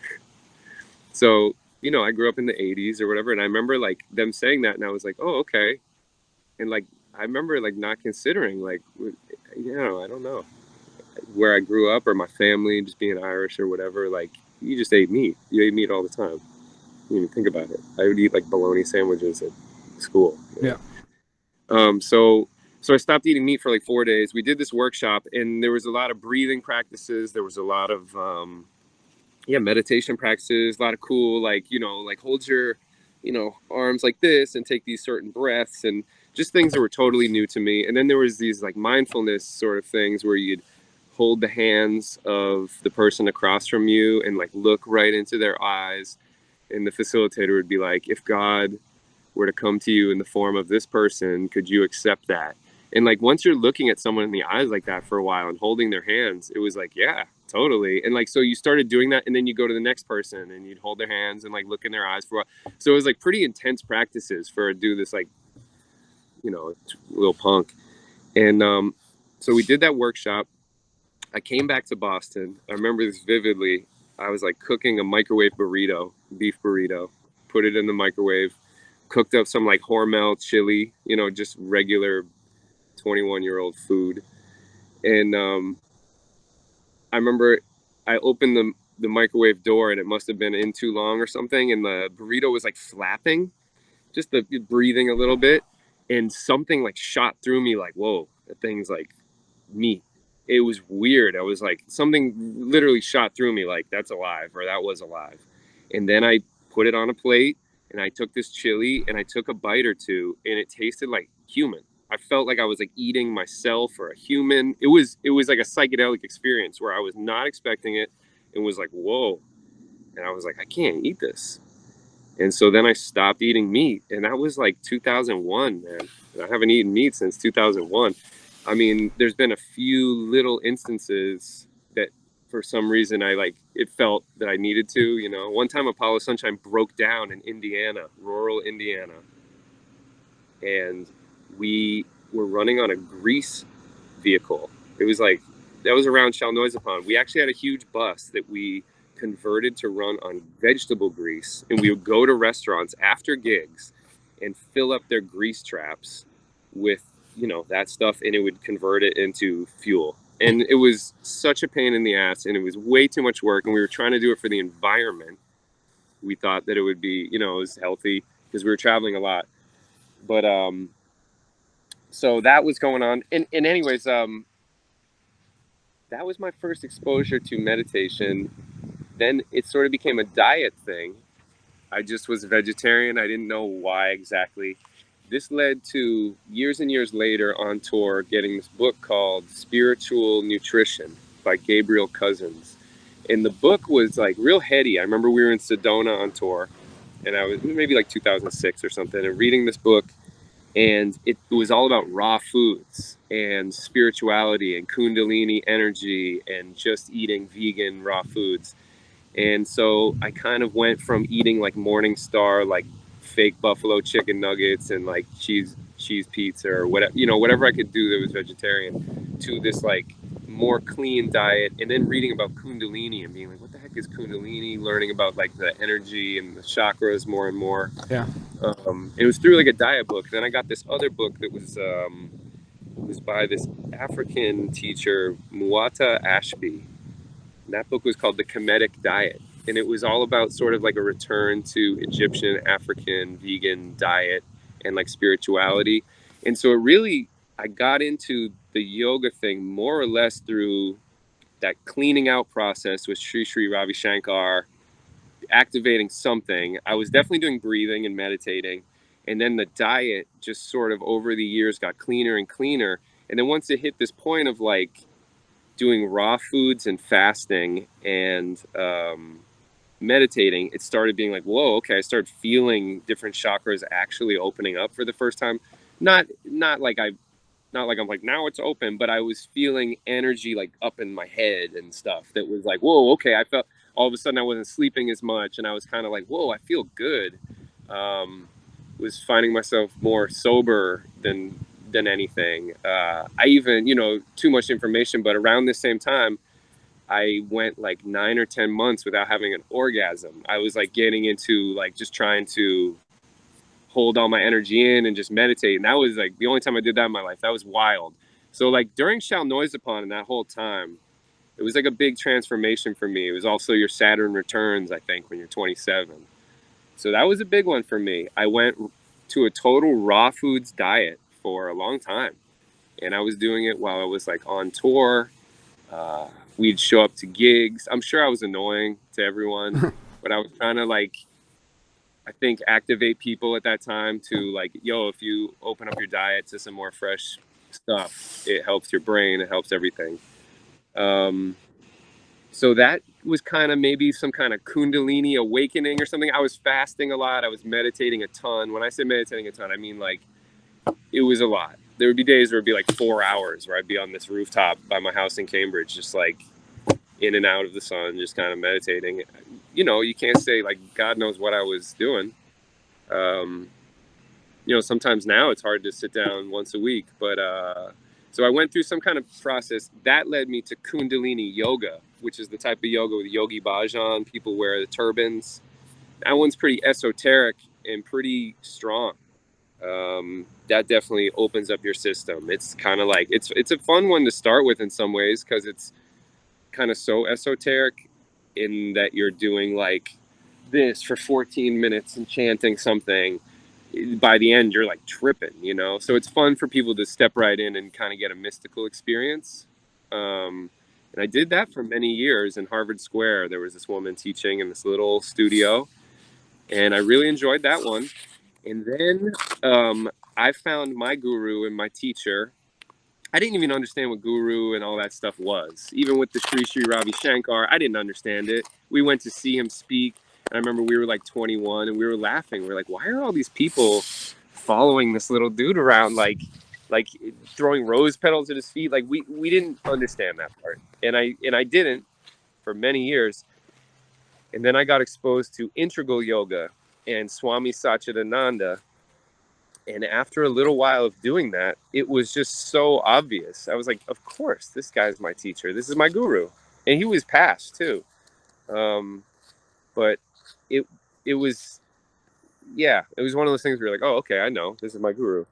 So, you know, I grew up in the 80s or whatever. And I remember like them saying that. And I was like, oh, okay. And like, I remember like not considering, like, you know, I don't know where I grew up or my family just being Irish or whatever. Like, you just ate meat. You ate meat all the time. You even think about it. I would eat like bologna sandwiches at school. You Yeah. know? So I stopped eating meat for like 4 days. We did this workshop, and there was a lot of breathing practices. There was a lot of yeah, meditation practices. A lot of cool, like, you know, like hold your, you know, arms like this and take these certain breaths, and just things that were totally new to me. And then there was these like mindfulness sort of things where you'd hold the hands of the person across from you and like look right into their eyes, and the facilitator would be like, if God were to come to you in the form of this person, could you accept that? And like once you're looking at someone in the eyes like that for a while and holding their hands, it was like, yeah, totally. And like so you started doing that, and then you go to the next person and you'd hold their hands and like look in their eyes for a while. So it was like pretty intense practices for do this like, you know, little punk. And so we did that workshop. I came back to Boston. I remember this vividly. I was like cooking a microwave burrito, beef burrito, put it in the microwave, cooked up some like Hormel chili, you know, just regular 21-year-old food. And I remember I opened the microwave door, and it must have been in too long or something. And the burrito was like flapping, just the breathing a little bit. And something like shot through me like, whoa, that thing's like meat. It was weird. I was like, something literally shot through me like, that's alive, or that was alive. And then I put it on a plate, and I took this chili and I took a bite or two, and it tasted like human. I felt like I was like eating myself or a human. It was like a psychedelic experience where I was not expecting it and was like, whoa. And I was like, I can't eat this. And so then I stopped eating meat, and that was like 2001, man. And I haven't eaten meat since 2001. I mean, there's been a few little instances that for some reason I like it felt that I needed to, you know. One time Apollo Sunshine broke down in Indiana, rural Indiana, and we were running on a grease vehicle. It was like that was around Chalnoisapon. We actually had a huge bus that we converted to run on vegetable grease, and we would go to restaurants after gigs and fill up their grease traps with that stuff, and it would convert it into fuel. And it was such a pain in the ass, and it was way too much work, and we were trying to do it for the environment. We thought that it would be it was healthy because we were traveling a lot. But so that was going on, and anyways, that was my first exposure to meditation. Then it sort of became a diet thing. I just was a vegetarian. I didn't know why exactly. This led to years and years later on tour getting this book called Spiritual Nutrition by Gabriel Cousens. And the book was like real heady. I remember we were in Sedona on tour, and I was maybe like 2006 or something, and reading this book, and it was all about raw foods and spirituality and kundalini energy and just eating vegan raw foods. And so I kind of went from eating like Morningstar, like fake buffalo chicken nuggets and like cheese pizza or whatever, whatever I could do that was vegetarian, to this like more clean diet. And then reading about kundalini and being like, what the heck is kundalini? Learning about like the energy and the chakras more and more. Yeah. It was through like a diet book. Then I got this other book that was by this African teacher, Muata Ashby. And that book was called The Kemetic Diet. And it was all about sort of like a return to Egyptian, African, vegan diet and like spirituality. And so I got into the yoga thing more or less through that cleaning out process with Sri Sri Ravi Shankar, activating something. I was definitely doing breathing and meditating. And then the diet just sort of over the years got cleaner and cleaner. And then once it hit this point of like doing raw foods and fasting and meditating, it started being like, whoa, okay. I started feeling different chakras actually opening up for the first time. Not like I'm like, now it's open, but I was feeling energy like up in my head and stuff that was like, whoa, okay. I felt all of a sudden I wasn't sleeping as much, and I was kind of like, whoa, I feel good. Was finding myself more sober than anything. I even, too much information, but around the same time, I went like 9 or 10 months without having an orgasm. I was like getting into like just trying to hold all my energy in and just meditate. And that was like the only time I did that in my life. That was wild. So like during Shal Noisapon and that whole time, it was like a big transformation for me. It was also your Saturn returns, I think, when you're 27. So that was a big one for me. I went to a total raw foods diet for a long time. And I was doing it while I was like on tour. We'd show up to gigs. I'm sure I was annoying to everyone, but I was trying to like, I think, activate people at that time to like, yo, if you open up your diet to some more fresh stuff, it helps your brain, it helps everything. Um, So that was kind of maybe some kind of kundalini awakening or something. I was fasting a lot. I was meditating a ton. When I say meditating a ton, I mean like it was a lot. There would be days where it'd be like 4 hours where I'd be on this rooftop by my house in Cambridge, just like in and out of the sun, just kind of meditating. You know, you can't say like God knows what I was doing. Um, you know, sometimes now it's hard to sit down once a week, but so I went through some kind of process that led me to Kundalini yoga, which is the type of yoga with Yogi Bhajan. People wear the turbans. That one's pretty esoteric and pretty strong. That definitely opens up your system. It's kind of like it's a fun one to start with in some ways because it's kind of so esoteric in that you're doing like this for 14 minutes and chanting something. By the end you're like tripping, you know, so it's fun for people to step right in and kind of get a mystical experience. And I did that for many years in Harvard Square. There was this woman teaching in this little studio and I really enjoyed that one. And then I found my guru and my teacher. I didn't even understand what guru and all that stuff was. Even with the Sri Sri Ravi Shankar, I didn't understand it. We went to see him speak. And I remember we were like 21 and we were laughing. We were like, why are all these people following this little dude around like throwing rose petals at his feet? Like we didn't understand that part. And I didn't for many years. And then I got exposed to integral yoga and Swami Satchidananda. And after a little while of doing that, it was just so obvious. I was like, of course, this guy's my teacher. This is my guru. And he was past too. But it it was, yeah, it was one of those things where you're like, oh, okay, I know. This is my guru.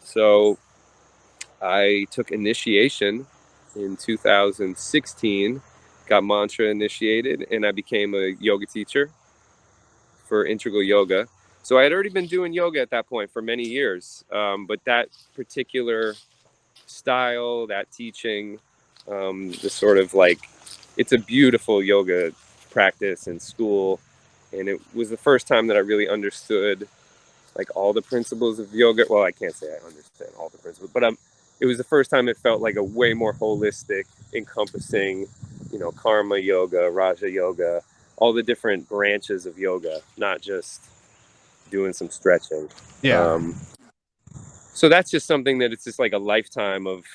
So I took initiation in 2016, got mantra initiated, and I became a yoga teacher for integral yoga. So I had already been doing yoga at that point for many years, but that particular style, that teaching, the sort of like, it's a beautiful yoga practice and school, and it was the first time that I really understood like all the principles of yoga. Well, I can't say I understand all the principles, but it was the first time it felt like a way more holistic, encompassing, you know, karma yoga, raja yoga, all the different branches of yoga, not just doing some stretching. Yeah. So that's just something that it's just like a lifetime of,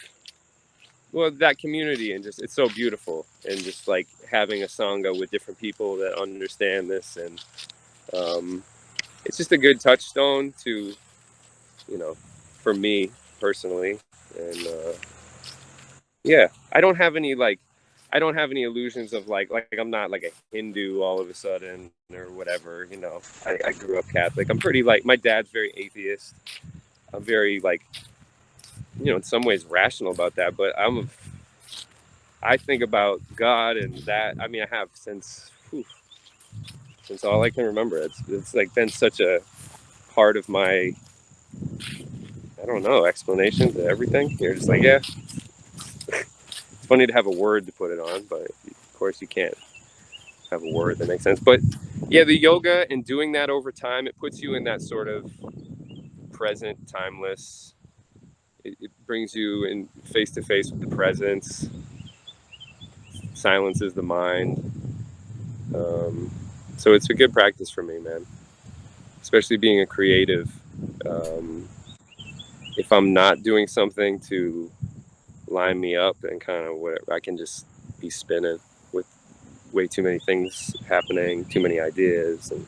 well, that community, and just it's so beautiful, and just like having a sangha with different people that understand this, and it's just a good touchstone to, you know, for me personally. And yeah, I don't have any illusions of like I'm not like a Hindu all of a sudden or whatever, you know. I grew up Catholic. I'm pretty like, my dad's very atheist. I'm very like, you know, in some ways rational about that, but I think about God and that. I mean, I have since all I can remember. It's like been such a part of my, I don't know, explanation to everything. You're just like, yeah, it's funny to have a word to put it on, but of course you can't have a word that makes sense. But yeah, the yoga and doing that over time, it puts you in that sort of present, timeless. It brings you in face to face with the presence, silences the mind. So it's a good practice for me, man. Especially being a creative. If I'm not doing something to line me up and kind of whatever, I can just be spinning with way too many things happening, too many ideas, and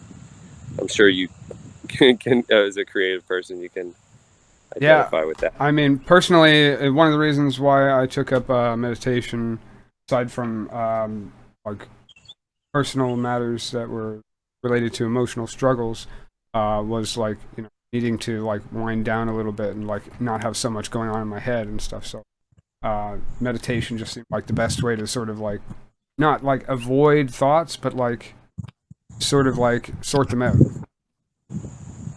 I'm sure you can as a creative person, you can Yeah. identify with that. I mean, personally, one of the reasons why I took up meditation, aside from like personal matters that were related to emotional struggles, was like, you know, needing to like wind down a little bit and like not have so much going on in my head and stuff. So meditation just seemed like the best way to sort of like not like avoid thoughts, but like sort of like sort them out.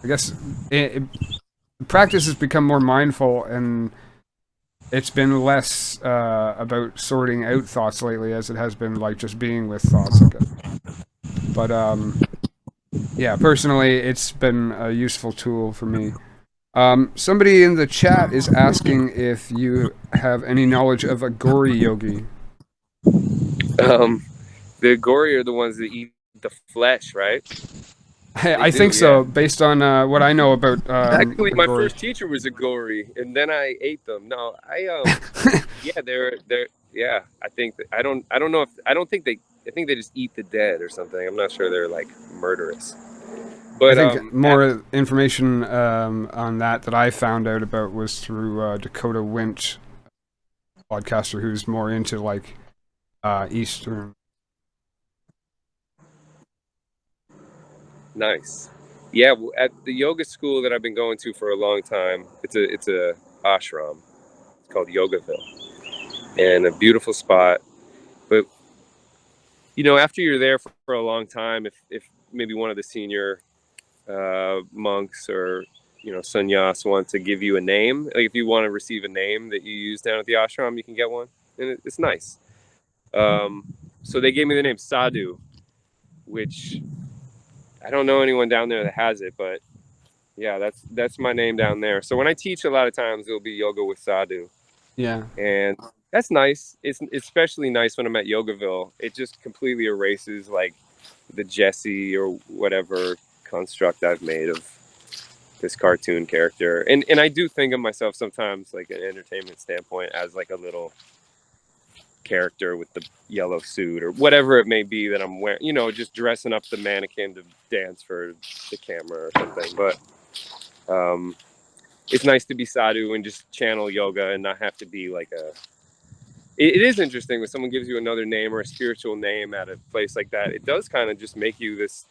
I guess practice has become more mindful, and it's been less about sorting out thoughts lately as it has been like just being with thoughts, I guess. But yeah, personally, it's been a useful tool for me. Somebody in the chat is asking if you have any knowledge of a Gori yogi. Um, the gory are the ones that eat the flesh, right? They I do, think yeah. so, based on what I know about Actually, my gory. first teacher was a gory, and then I ate them. No, yeah, they're, yeah. I don't know if, I don't think they, I think they just eat the dead or something. I'm not sure they're like murderous, I but think more information on that I found out about was through Dakota Winch, podcaster who's more into like Eastern. nice. Yeah, at the yoga school that I've been going to for a long time, it's a ashram. It's called Yogaville, and a beautiful spot. But after you're there for a long time, if maybe one of the senior monks or sannyas want to give you a name, like if you want to receive a name that you use down at the ashram, you can get one, and it's nice. So they gave me the name Sadhu, which I don't know anyone down there that has it, but yeah, that's my name down there. So when I teach, a lot of times it'll be yoga with Sadhu, Yeah, and that's nice. It's especially nice when I'm at Yogaville. It just completely erases like the Jesse or whatever construct I've made of this cartoon character. And I do think of myself sometimes, like an entertainment standpoint, as like a little character with the yellow suit or whatever it may be that I'm wearing, just dressing up the mannequin to dance for the camera or something. But it's nice to be sadhu and just channel yoga and not have to be like it is interesting when someone gives you another name or a spiritual name at a place like that. It does kind of just make you this,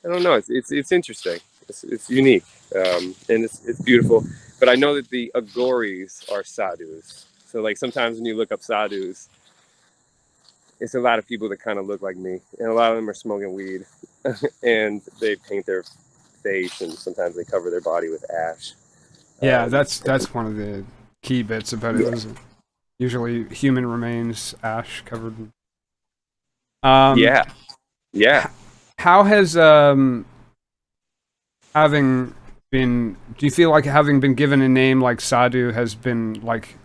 I don't know. It's interesting. It's unique, and it's beautiful. But I know that the agoris are sadhus. So like sometimes when you look up sadhus, it's a lot of people that kind of look like me, and a lot of them are smoking weed, and they paint their face, and sometimes they cover their body with ash. yeah, Um, that's one of the key bits about it. yeah, Was usually human remains, ash covered. Um, yeah, yeah. how has having been? Do you feel like having been given a name like Sadhu has been like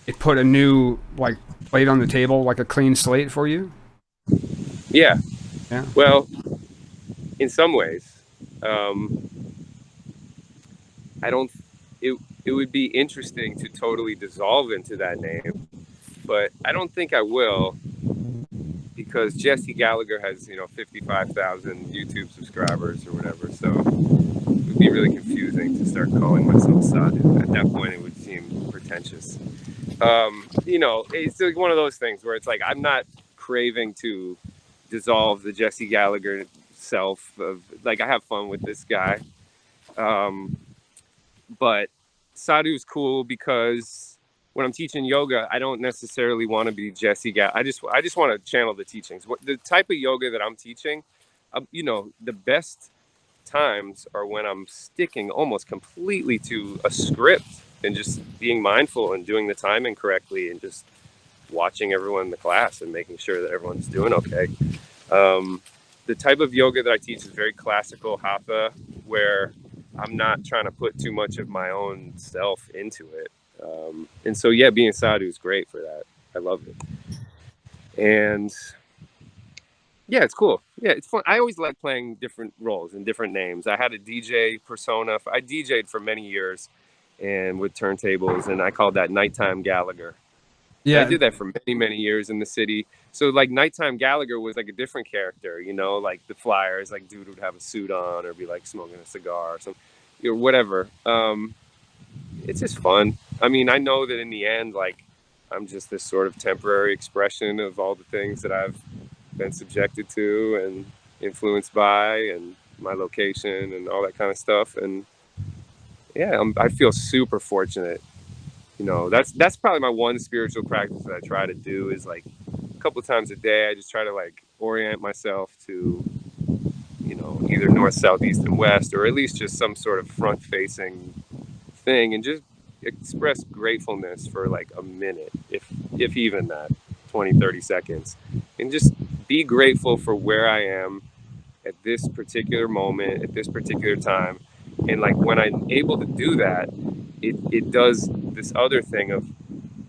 it put a new like plate on the table, like a clean slate for you? Yeah. Yeah. Well, in some ways, um, I don't. It would be interesting to totally dissolve into that name, but I don't think I will because Jesse Gallagher has 55,000 YouTube subscribers or whatever. So it would be really confusing to start calling myself Sadhu. At that point, it would seem pretentious. It's like one of those things where it's like I'm not craving to dissolve the Jesse Gallagher self of like I have fun with this guy. Um, but sadhu's cool because when I'm teaching yoga, I don't necessarily want to be Jesse I just want to channel the teachings. What the type of yoga that I'm teaching, the best times are when I'm sticking almost completely to a script and just being mindful and doing the timing correctly and just watching everyone in the class and making sure that everyone's doing okay. Um, the type of yoga that I teach is very classical hatha, where I'm not trying to put too much of my own self into it. And so, yeah, being sadhu is great for that. I love it. And yeah, it's cool. Yeah, it's fun. I always like playing different roles and different names. I had a DJ persona. I DJ'd for many years and with turntables, and I called that Nighttime Gallagher. And I Yeah. did that for many, many years in the city. So like Nighttime Gallagher was like a different character, like the flyers, like dude would have a suit on or be like smoking a cigar or something, whatever. It's just fun. I mean, I know that in the end, like I'm just this sort of temporary expression of all the things that I've been subjected to and influenced by and my location and all that kind of stuff. And yeah, I feel super fortunate. That's probably my one spiritual practice that I try to do is like a couple of times a day. I just try to like orient myself to, either north, south, east, and west, or at least just some sort of front facing thing and just express gratefulness for like a minute, if even that, 20, 30 seconds. And just be grateful for where I am at this particular moment, at this particular time. And like when I'm able to do that, it does this other thing of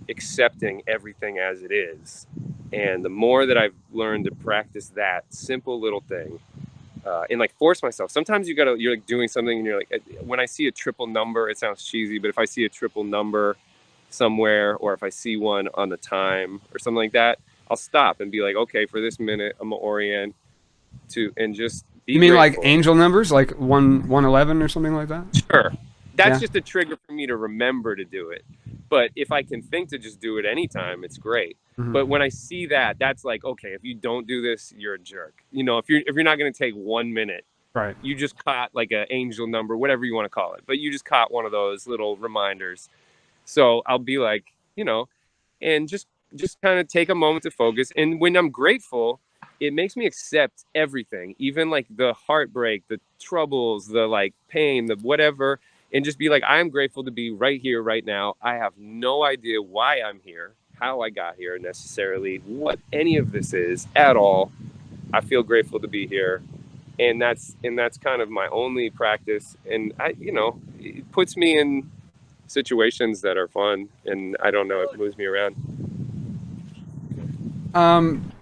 accepting everything as it is. And the more that I've learned to practice that simple little thing, and like force myself. Sometimes you're like doing something and you're like, when I see a triple number, it sounds cheesy, but if I see a triple number somewhere, or if I see one on the time or something like that, I'll stop and be like, okay, for this minute, I'm gonna orient to and just You be mean like grateful. angel numbers, like 111 or something like that? Sure. That's Yeah. just a trigger for me to remember to do it. But if I can think to just do it anytime, it's great. Hmm. But when I see that, that's like, okay, if you don't do this, you're a jerk. You know, if you're not going to take 1 minute, Right. you just caught like an angel number, whatever you want to call it. But you just caught one of those little reminders. So I'll be like, you know, and just kind of take a moment to focus. And when I'm grateful, it makes me accept everything, even like the heartbreak, the troubles, the like pain, the whatever, and just be like, I'm grateful to be right here right now. I have no idea why I'm here, how I got here necessarily, what any of this is at all. I feel grateful to be here. And that's kind of my only practice. And it puts me in situations that are fun, and I don't know, it moves me around. Um,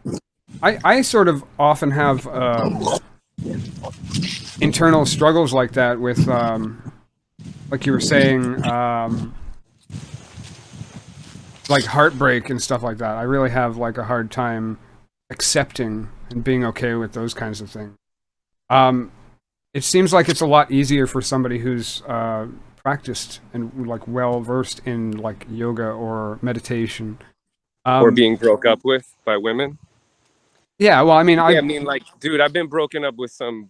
I sort of often have internal struggles like that with, like you were saying, like heartbreak and stuff like that. I really have like a hard time accepting and being okay with those kinds of things. Um, it seems like it's a lot easier for somebody who's practiced and like well versed in like yoga or meditation. Or Um, being broke up with by women. yeah, well, I mean, Yeah, I mean, like, dude, I've been broken up with some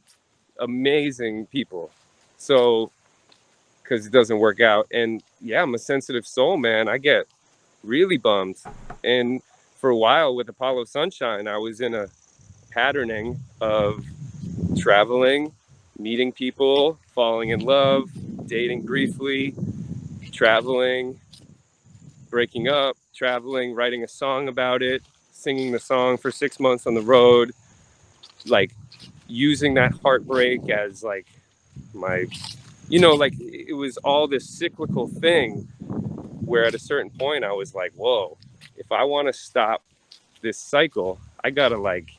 amazing people. So, because it doesn't work out. And yeah, I'm a sensitive soul, man. I get really bummed. And for a while with Apollo Sunshine, I was in a patterning of traveling, meeting people, falling in love, dating briefly, traveling, breaking up, traveling, writing a song about it, singing the song for 6 months on the road, like using that heartbreak as like my, like it was all this cyclical thing where at a certain point I was like, whoa, if I want to stop this cycle, I gotta like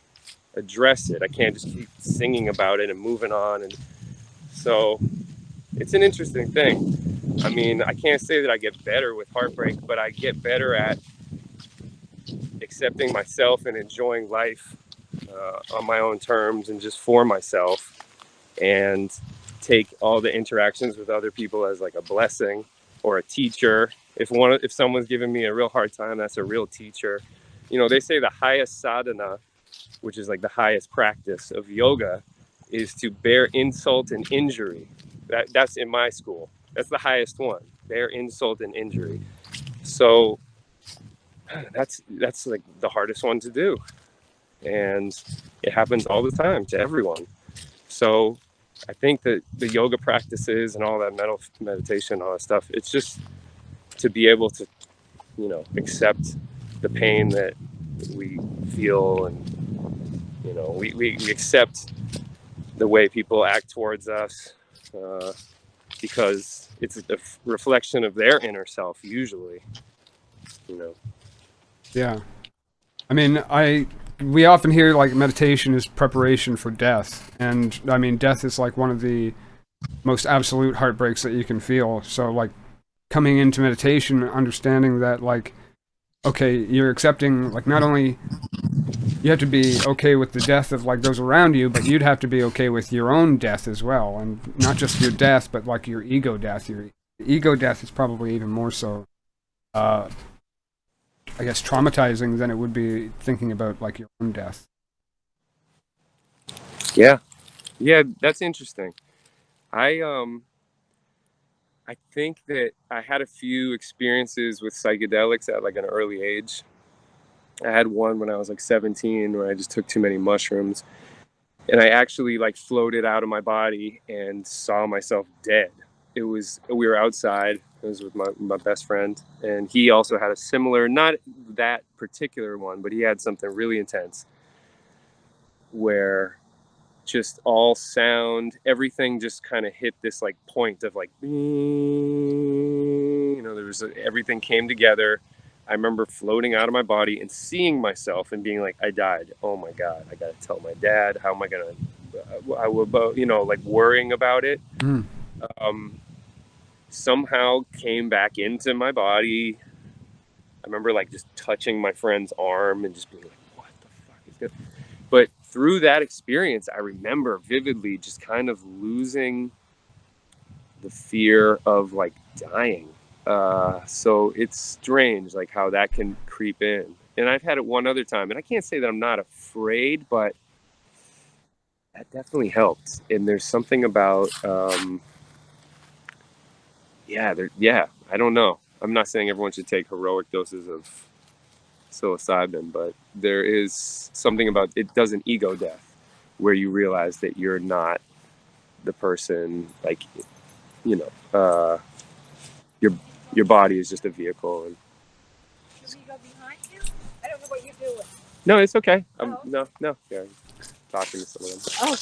address it. I can't just keep singing about it and moving on. And so it's an interesting thing. I mean, I can't say that I get better with heartbreak, but I get better at accepting myself and enjoying life on my own terms and just for myself, and take all the interactions with other people as like a blessing or a teacher. If someone's giving me a real hard time, that's a real teacher. They say the highest sadhana, which is like the highest practice of yoga, is to bear insult and injury. That's in my school. That's the highest one. Bear insult and injury. So that's like the hardest one to do, and it happens all the time to everyone. So I think that the yoga practices and all that meditation, all that stuff, it's just to be able to, accept the pain that we feel, and we accept the way people act towards us, because it's a reflection of their inner self usually. you know yeah. I mean, we often hear like meditation is preparation for death, and I mean, death is like one of the most absolute heartbreaks that you can feel. So like coming into meditation, understanding that like, okay, you're accepting like not only you have to be okay with the death of like those around you, but you'd have to be okay with your own death as well, and not just your death, but like your ego death. Your ego death is probably even more so, uh, I guess, traumatizing than it would be thinking about like your own death. yeah, yeah, that's interesting. I um i think that I had a few experiences with psychedelics at like an early age. I had one when I was like 17 where I just took too many mushrooms, and I actually like floated out of my body and saw myself dead. We were outside. It was with my best friend, and he also had a similar, not that particular one, but he had something really intense where just all sound, everything just kind of hit this like point of like, everything came together. I remember floating out of my body and seeing myself and being like, I died. Oh my God, I got to tell my dad. How am I going to, I would, like worrying about it. Mm. Um, Somehow came back into my body. I remember like just touching my friend's arm and just being like, what the fuck is this? But through that experience, I remember vividly just kind of losing the fear of like dying. So it's strange, like how that can creep in. And I've had it one other time, and I can't say that I'm not afraid, but that definitely helped. And there's something about, yeah, I don't know. I'm not saying everyone should take heroic doses of psilocybin, but there is something about it does an ego death where you realize that you're not the person, like, you know, your your body is just a vehicle. And Can we go behind you? I don't know what you're doing. no, it's okay. Oh. No, yeah, talking to someone. Oh.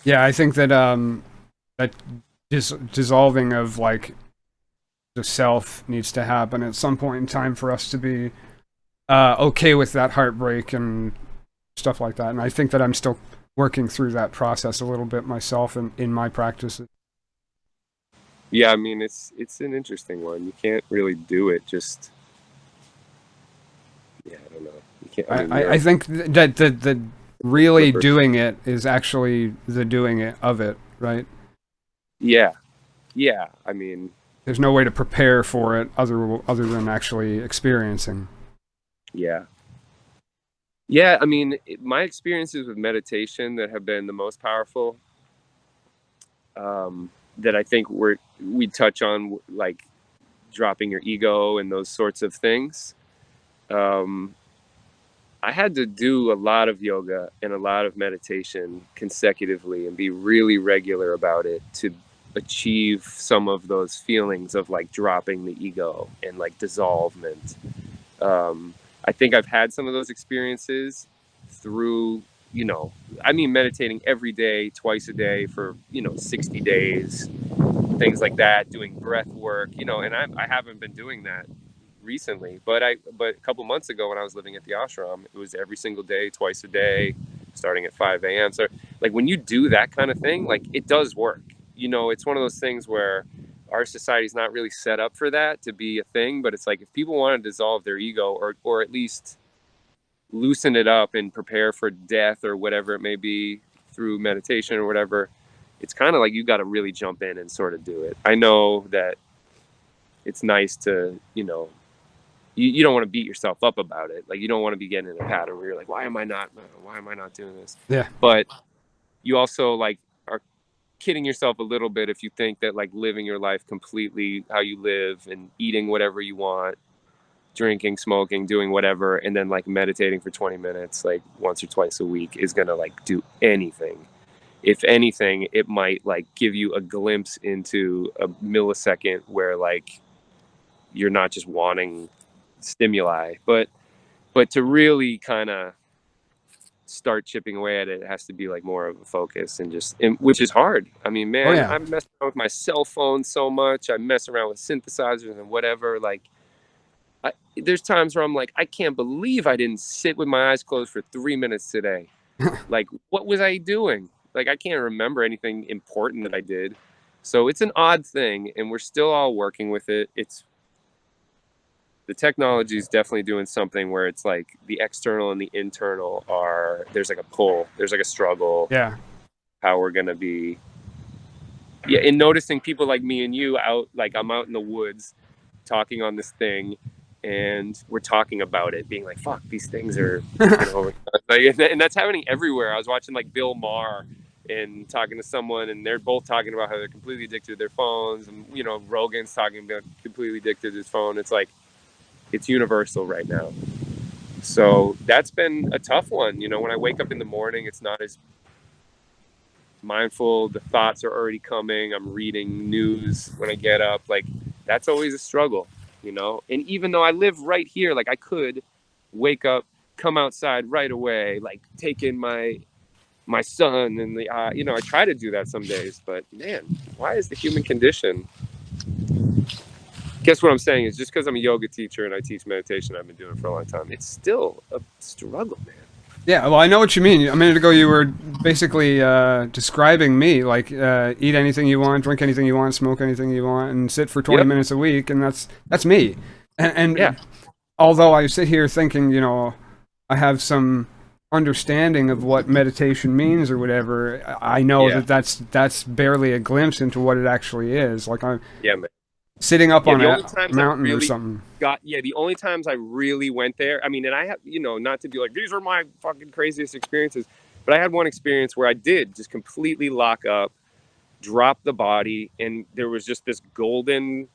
Yeah, I think that that dissolving of like the self needs to happen at some point in time for us to be okay with that heartbreak and stuff like that. And I think that I'm still working through that process a little bit myself in my practices. Yeah, I mean it's an interesting one. You can't really do it. Just I don't know. You can't. I think that the really doing it is actually the doing it of it, right? Yeah. I mean, there's no way to prepare for it other than actually experiencing. Yeah. I mean, my experiences with meditation that have been the most powerful, that I think we touch on, like dropping your ego and those sorts of things. I had to do a lot of yoga and a lot of meditation consecutively and be really regular about it to achieve some of those feelings of like dropping the ego and like dissolvement. I think I've had some of those experiences through, meditating every day, twice a day for, 60 days, things like that, doing breath work, and I haven't been doing that recently, but a couple months ago when I was living at the ashram, it was every single day, twice a day, starting at 5 a.m. So like when you do that kind of thing, like it does work. It's one of those things where our society's not really set up for that to be a thing, but it's like if people want to dissolve their ego or at least loosen it up and prepare for death or whatever it may be through meditation or whatever, it's kind of like you got to really jump in and sort of do it. I know that it's nice to, you don't want to beat yourself up about it. Like you don't want to be getting in a pattern where you're like, why am I not doing this? Yeah. But you also like are kidding yourself a little bit if you think that like living your life completely how you live and eating whatever you want, drinking, smoking, doing whatever, and then like meditating for 20 minutes, like once or twice a week is going to like do anything. If anything, it might like give you a glimpse into a millisecond where like you're not just wanting stimuli, but to really kind of start chipping away at it, it has to be like more of a focus and which is hard. I mean, man, yeah. I mess around with my cell phone so much. I mess around with synthesizers and whatever. Like, there's times where I'm like, I can't believe I didn't sit with my eyes closed for 3 minutes today. Like, what was I doing? Like, I can't remember anything important that I did. So it's an odd thing, and we're still all working with it. The technology is definitely doing something where it's like the external and the internal there's like a pull, there's like a struggle. Yeah. How we're going to be. Yeah. And noticing people like me and you out, like I'm out in the woods talking on this thing and we're talking about it being like, fuck, these things are, and that's happening everywhere. I was watching like Bill Maher and talking to someone and they're both talking about how they're completely addicted to their phones. And, Rogan's talking about completely addicted to his phone. It's like, it's universal right now. So that's been a tough one. When I wake up in the morning, it's not as mindful. The thoughts are already coming. I'm reading news when I get up. Like, that's always a struggle, And even though I live right here, like I could wake up, come outside right away, like take in my son and I try to do that some days, but man, why is the human condition guess what I'm saying is just because I'm a yoga teacher and I teach meditation, I've been doing it for a long time. It's still a struggle, man. Yeah, well, I know what you mean. A minute ago, you were basically describing me, like eat anything you want, drink anything you want, smoke anything you want, and sit for 20 Yep. minutes a week, and that's me. And Yeah. although I sit here thinking, you know, I have some understanding of what meditation means or whatever, I know Yeah. that that's barely a glimpse into what it actually is. Like I'm Yeah, man. sitting up Yeah, on the a only times I mountain or really something. the only times I really went there, I mean, and I have, you know, not to be like, these are my fucking craziest experiences, but I had one experience where I did just completely lock up, drop the body, and there was just this golden,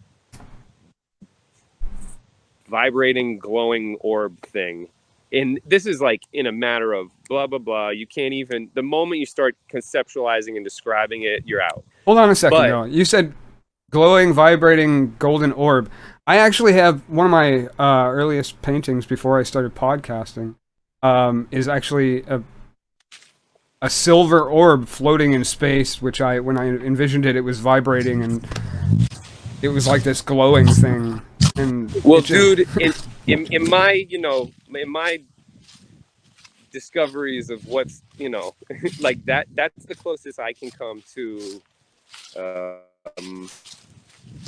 vibrating, glowing orb thing. And this is like in a matter of blah, blah, blah. You can't even, the moment you start conceptualizing and describing it, you're out. Hold on a second, But though. You said glowing, vibrating golden orb. I actually have one of my earliest paintings before I started podcasting. Is actually a silver orb floating in space, which when I envisioned it, it was vibrating and it was like this glowing thing. And well, it just, dude, in my, you know, in my discoveries of what's, you know, like that's the closest I can come to um,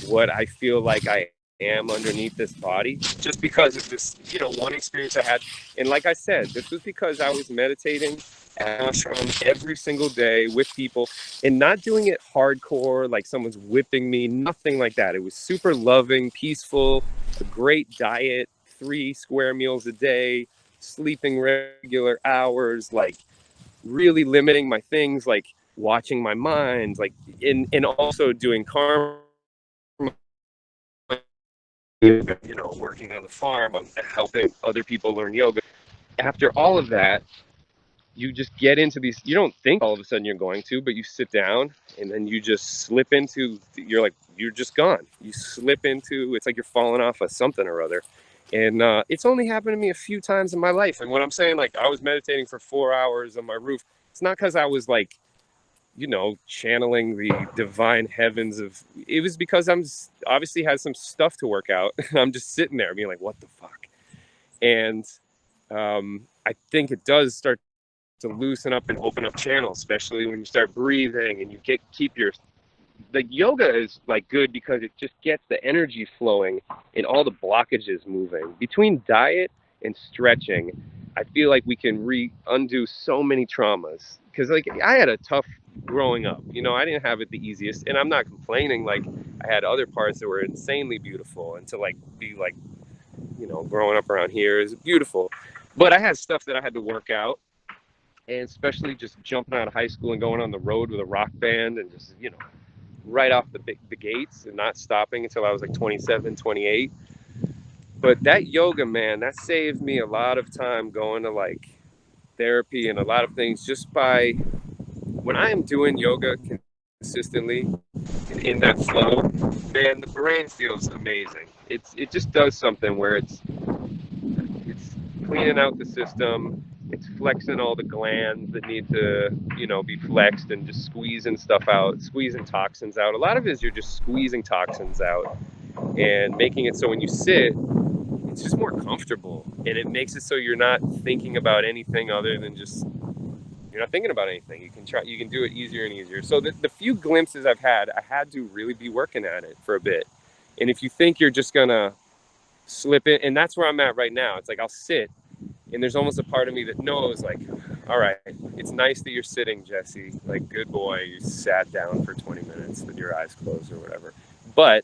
what I feel like I am underneath this body, just because of this, you know, one experience I had. And like I said, this was because I was meditating at ashram every single day with people and not doing it hardcore, like someone's whipping me, nothing like that. It was super loving, peaceful, a great diet, 3 square meals a day, sleeping regular hours, like really limiting my things, like watching my mind, like and also doing karma, you know, working on the farm, I'm helping other people learn yoga. After all of that, you just get into these, you don't think all of a sudden you're going to, but you sit down and then you just slip into, you're like, you're just gone. You slip into, it's like you're falling off of something or other. And it's only happened to me a few times in my life. And what I'm saying, like, I was meditating for 4 hours on my roof. It's not because I was like, you know, channeling the divine heavens of, it was because I'm obviously had some stuff to work out. I'm just sitting there being like, what the fuck? And I think it does start to loosen up and open up channels, especially when you start breathing and you keep your, like, yoga is like good because it just gets the energy flowing and all the blockages moving. Between diet and stretching, I feel like we can undo so many traumas. Because, like, I had a tough growing up. You know, I didn't have it the easiest, and I'm not complaining. Like, I had other parts that were insanely beautiful, and to like be like, you know, growing up around here is beautiful. But I had stuff that I had to work out, and especially just jumping out of high school and going on the road with a rock band and just, you know, right off the gates and not stopping until I was like 27, 28. But that yoga, man, that saved me a lot of time going to like therapy and a lot of things just by, when I am doing yoga consistently in that flow, man, the brain feels amazing. It just does something where it's cleaning out the system. It's flexing all the glands that need to, you know, be flexed and just squeezing stuff out, squeezing toxins out. A lot of it is you're just squeezing toxins out and making it so when you sit, it's just more comfortable. And it makes it so you're not thinking about anything other than just, you're not thinking about anything. You can do it easier and easier. So the few glimpses I've had, I had to really be working at it for a bit. And if you think you're just gonna slip it, and that's where I'm at right now. It's like I'll sit, and there's almost a part of me that knows, like, all right, it's nice that you're sitting, Jesse. Like, good boy, you sat down for 20 minutes with your eyes closed or whatever. But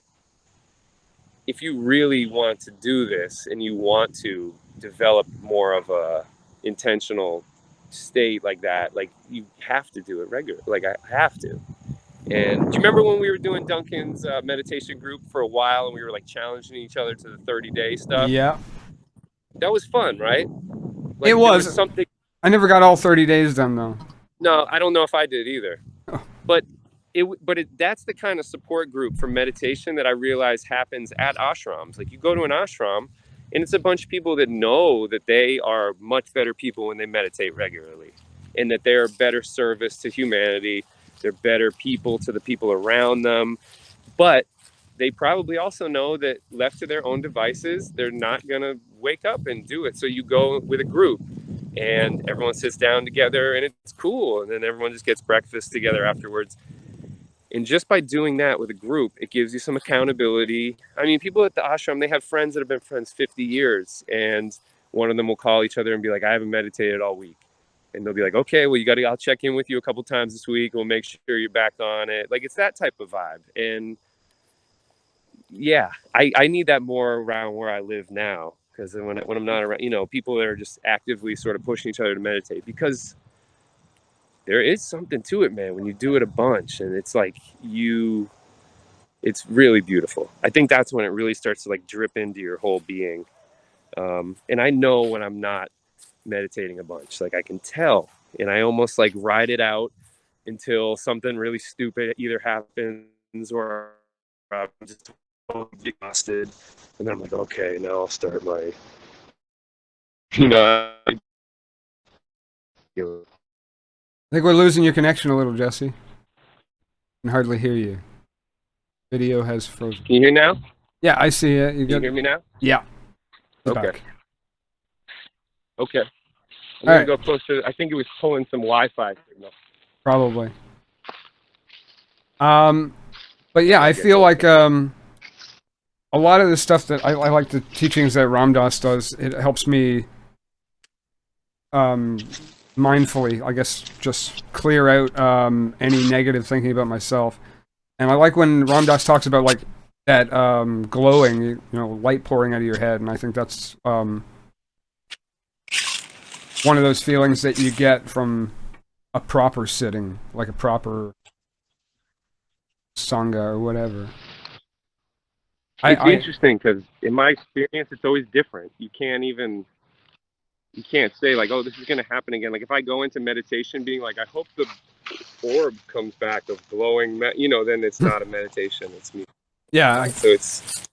if you really want to do this and you want to develop more of a intentional state like that, like, you have to do it regularly. Like, I have to. And do you remember when we were doing Duncan's meditation group for a while and we were like challenging each other to the 30-day stuff? yeah, That was fun, right? it Like, there was was. something. I never got all 30 days done though. No, I don't know if I did either. But that's the kind of support group for meditation that I realize happens at ashrams. Like, you go to an ashram and it's a bunch of people that know that they are much better people when they meditate regularly, and that they're better service to humanity. They're better people to the people around them. But they probably also know that left to their own devices, they're not going to wake up and do it. So you go with a group and everyone sits down together and it's cool. And then everyone just gets breakfast together afterwards. And just by doing that with a group, it gives you some accountability. I mean, people at the ashram, they have friends that have been friends 50 years. And one of them will call each other and be like, I haven't meditated all week. And they'll be like, okay, well, I'll check in with you a couple times this week. We'll make sure you're back on it. Like, it's that type of vibe. And yeah, I need that more around where I live now. Because when I'm not around, people that are just actively sort of pushing each other to meditate, because there is something to it, man, when you do it a bunch, and it's like it's really beautiful. I think that's when it really starts to like drip into your whole being. And I know when I'm not meditating a bunch, like I can tell, and I almost like ride it out until something really stupid either happens or I'm just exhausted, and then I'm like, okay, now I'll start my, I think we're losing your connection a little, Jesse. I can hardly hear you. Video has frozen. Can you hear now? Yeah, I see it. Can you hear me now? Yeah. Okay. Back. Okay. I'm All gonna go closer. I think it was pulling some Wi-Fi signal. Probably. But yeah, I feel like a lot of the stuff that I like, the teachings that Ram Dass does, it helps me mindfully, I guess, just clear out any negative thinking about myself. And I like when Ram Dass talks about like that glowing, light pouring out of your head, and I think that's one of those feelings that you get from a proper sitting, like a proper sangha or whatever. It's interesting because in my experience, it's always different. You can't say like, oh, this is going to happen again. Like if I go into meditation being like, I hope the orb comes back of glowing, then it's not a meditation. It's me. Yeah. So it's.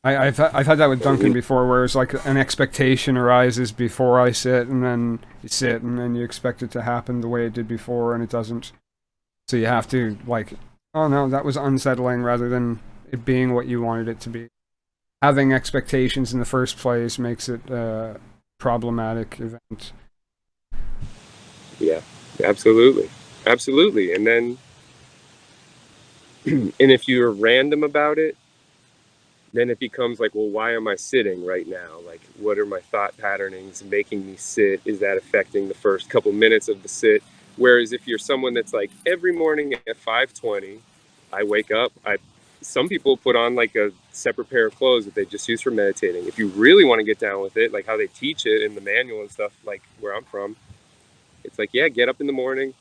I've had that with Duncan before, where it's like an expectation arises before I sit, and then you sit, and then you expect it to happen the way it did before, and it doesn't. So you have to like, oh no, that was unsettling, rather than it being what you wanted it to be. Having expectations in the first place makes it a problematic event. Yeah, absolutely. And then, and if you're random about it, then it becomes like, well, why am I sitting right now? Like, what are my thought patternings making me sit? Is that affecting the first couple minutes of the sit? Whereas if you're someone that's like, every morning at 5:20, I wake up, some people put on like a separate pair of clothes that they just use for meditating. If you really want to get down with it, like how they teach it in the manual and stuff, like where I'm from, it's like, yeah, get up in the morning,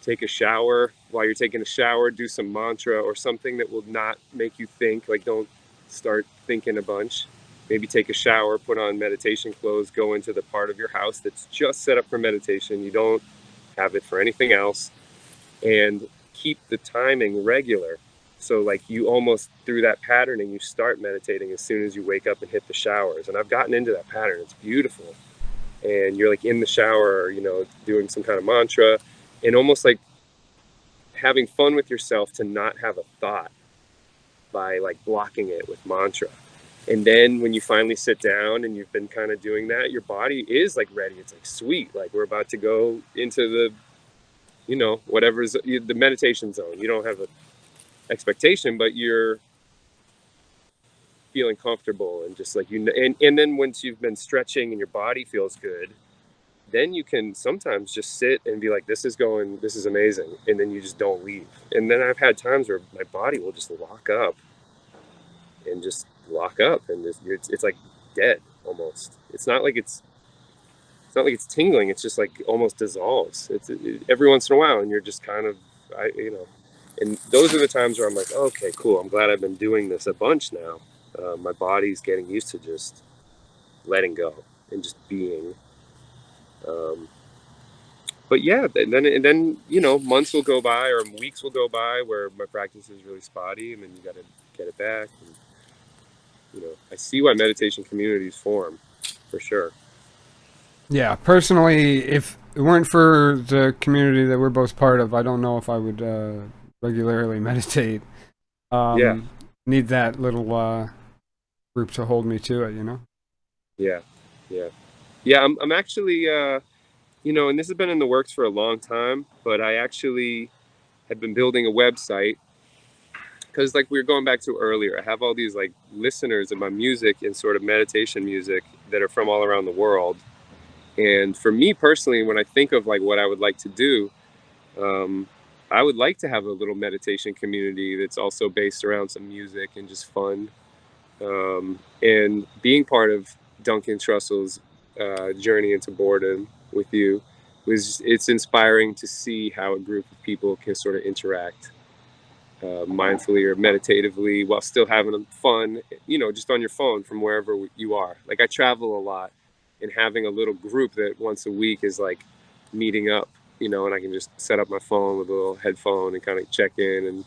take a shower. While you're taking a shower, do some mantra or something that will not make you think. Like, don't start thinking a bunch. Maybe take a shower, put on meditation clothes, go into the part of your house that's just set up for meditation. You don't have it for anything else, and keep the timing regular. So like you almost, through that patterning, you start meditating as soon as you wake up and hit the showers. And I've gotten into that pattern. It's beautiful. And you're like in the shower, doing some kind of mantra, and almost like having fun with yourself to not have a thought by like blocking it with mantra. And then when you finally sit down and you've been kind of doing that, your body is like ready. It's like, sweet, like we're about to go into the, whatever's the meditation zone. You don't have an expectation, but you're feeling comfortable and just like, and then once you've been stretching and your body feels good, then you can sometimes just sit and be like, this is amazing. And then you just don't leave. And then I've had times where my body will just lock up and it's like dead almost. It's not like it's tingling. It's just like almost dissolves. Every once in a while, and you're just kind of, and those are the times where I'm like, okay, cool. I'm glad I've been doing this a bunch now. My body's getting used to just letting go and just being. But yeah, and then months will go by or weeks will go by where my practice is really spotty, and then you got to get it back. And, I see why meditation communities form, for sure. Yeah, personally, if it weren't for the community that we're both part of, I don't know if I would regularly meditate. Yeah. need that little group to hold me to it, you know? Yeah, yeah, yeah. I'm actually, and this has been in the works for a long time, but I actually had been building a website because, like we were going back to earlier, I have all these like listeners of my music and sort of meditation music that are from all around the world. And for me personally, when I think of like what I would like to do, um, I would like to have a little meditation community that's also based around some music and just fun. And being part of Duncan Trussell's journey into boredom with you it's inspiring to see how a group of people can sort of interact mindfully or meditatively while still having fun, just on your phone from wherever you are. Like I travel a lot, and having a little group that once a week is like meeting up, and I can just set up my phone with a little headphone and kind of check in and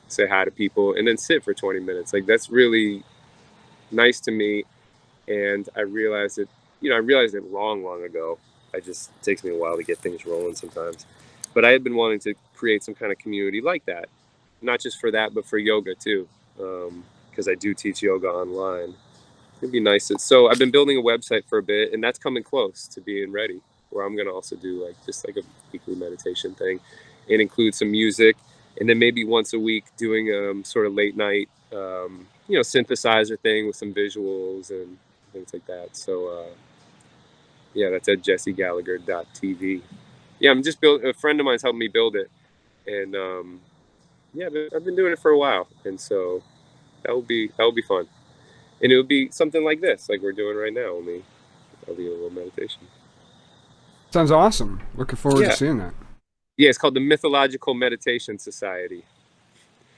say hi to people and then sit for 20 minutes. Like that's really nice to me. And I realized it long, long ago. It just takes me a while to get things rolling sometimes. But I had been wanting to create some kind of community like that, not just for that, but for yoga too, because I do teach yoga online. It'd be nice. So I've been building a website for a bit, and that's coming close to being ready. Where I'm gonna also do like just like a weekly meditation thing, and include some music, and then maybe once a week doing sort of late night, synthesizer thing with some visuals and things like that. So yeah, that's at jessegallagher.tv. Yeah, I'm just building. A friend of mine's helped me build it, and yeah, I've been doing it for a while, and so that will be fun, and it would be something like this, like we're doing right now. Only I'll be a little meditation. Sounds awesome. Looking forward to Yeah, seeing that. yeah. It's called the Mythological Meditation Society.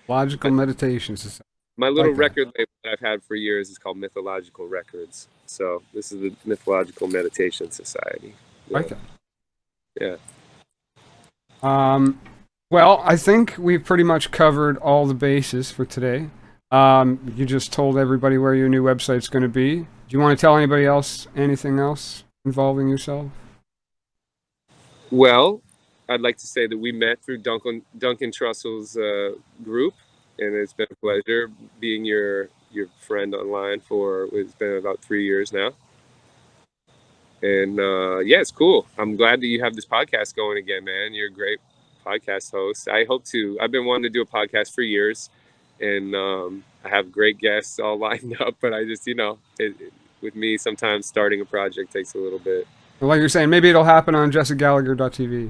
Logical My, Meditation Society. my little Like that. record label that I've had for years is called Mythological Records. So this is the Mythological Meditation Society. Yeah, Like that. yeah. Um, well, I think we've pretty much covered all the bases for today. You just told everybody where your new website's going to be. Do you want to tell anybody else anything else involving yourself? Well, I'd like to say that we met through Duncan Trussell's group, and it's been a pleasure being your friend online for it's been about 3 years now. And yeah, it's cool. I'm glad that you have this podcast going again, man. You're a great podcast host. I hope to. I've been wanting to do a podcast for years, and I have great guests all lined up. But I just, with me, sometimes starting a project takes a little bit. Like you're saying, maybe it'll happen on jessegallagher.tv.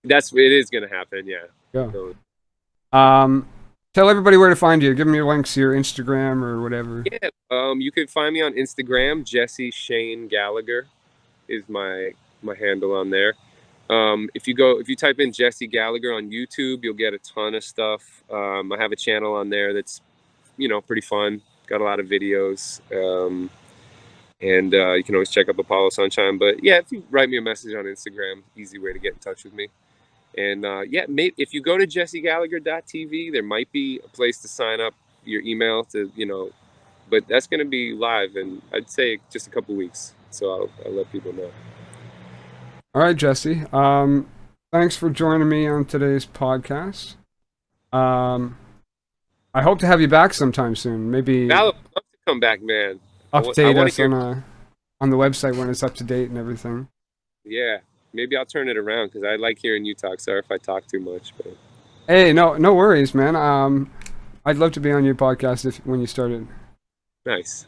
It is going to happen. Yeah. Yeah. So, Tell everybody where to find you. Give them your links to your Instagram or whatever. yeah. You can find me on Instagram. Jesse Shane Gallagher is my handle on there. If you type in Jesse Gallagher on YouTube, you'll get a ton of stuff. I have a channel on there that's, pretty fun. Got a lot of videos. And you can always check up Apollo Sunshine. But yeah, if you write me a message on Instagram, easy way to get in touch with me. And yeah, if you go to jessegallagher.tv, there might be a place to sign up your email to, but that's going to be live in, I'd say, just a couple weeks. So I'll let people know. All right, Jesse. Thanks for joining me on today's podcast. I hope to have you back sometime soon. Maybe Val, I'd love to come back, man. update us on the website when it's up to date and everything. Yeah, maybe I'll turn it around because I like hearing you talk. Sorry if I talk too much, but Hey, no worries, man. I'd love to be on your podcast when you started. nice.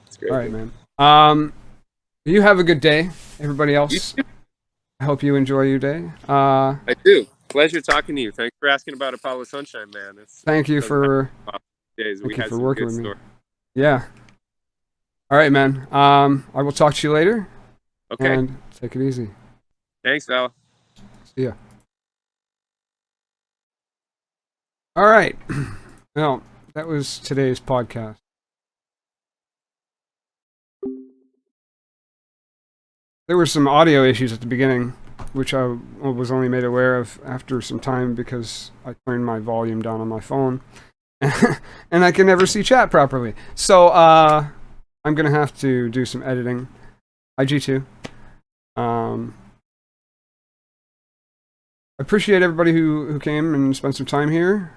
That's great. All right, man. You have a good day, everybody You else. too. I hope you enjoy your day. I do. Pleasure talking to you. Thanks for asking about Apollo Sunshine, man. Thank you for Days. We thank you had for some working good with me. stories. Yeah. All right, man. I will talk to you later. Okay. And take it easy. Thanks, Val. See ya. All right. Well, that was today's podcast. There were some audio issues at the beginning, which I was only made aware of after some time because I turned my volume down on my phone. And I can never see chat properly. So, I'm going to have to do some editing. IG2. I appreciate everybody who came and spent some time here.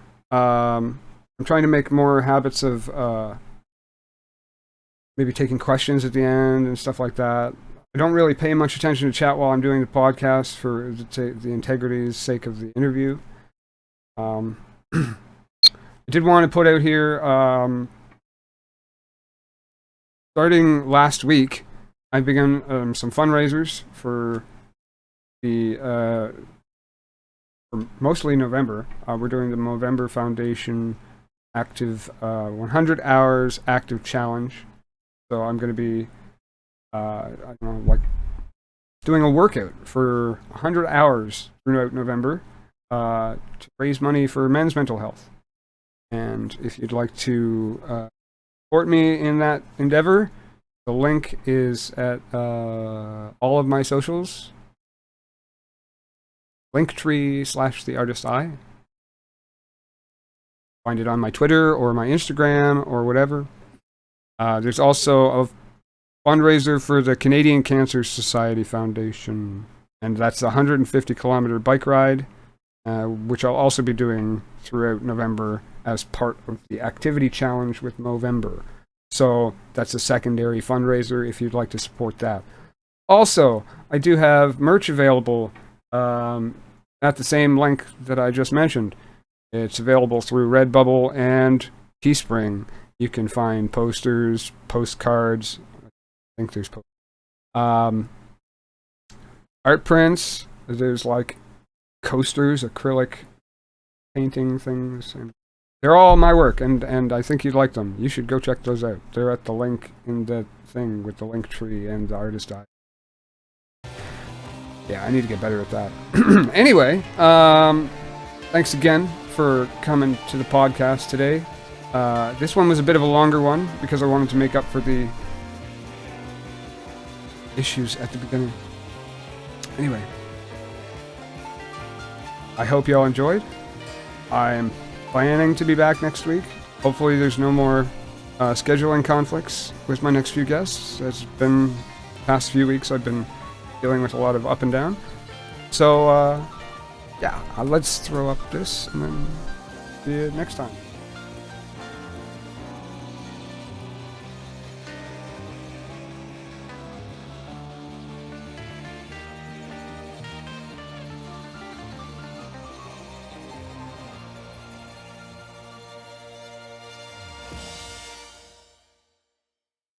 I'm trying to make more habits of maybe taking questions at the end and stuff like that. I don't really pay much attention to chat while I'm doing the podcast for the integrity's sake of the interview. I did want to put out here, starting last week, I began some fundraisers for for mostly November. We're doing the Movember Foundation active 100 hours active challenge. So I'm going to be, I don't know, like doing a workout for 100 hours throughout November to raise money for men's mental health. And if you'd like to support me in that endeavor, the link is at all of my socials. Linktree/theartisteye. Find it on my Twitter or my Instagram or whatever. There's also a fundraiser for the Canadian Cancer Society Foundation, and that's a 150-kilometer bike ride, which I'll also be doing throughout November as part of the activity challenge with Movember. So that's a secondary fundraiser if you'd like to support that. Also, I do have merch available at the same link that I just mentioned. It's available through Redbubble and Teespring. You can find posters, postcards. I think there's art prints. There's like coasters, acrylic painting things, and they're all my work, and I think you'd like them. You should go check those out. They're at the link in the thing with the link tree and the artist eye. Yeah, I need to get better at that. Anyway, thanks again for coming to the podcast today. This one was a bit of a longer one because I wanted to make up for the issues at the beginning. Anyway, I hope you all enjoyed. I'm planning to be back next week. Hopefully there's no more scheduling conflicts with my next few guests. It's been the past few weeks I've been dealing with a lot of up and down. So, yeah, let's throw up this and then see you next time.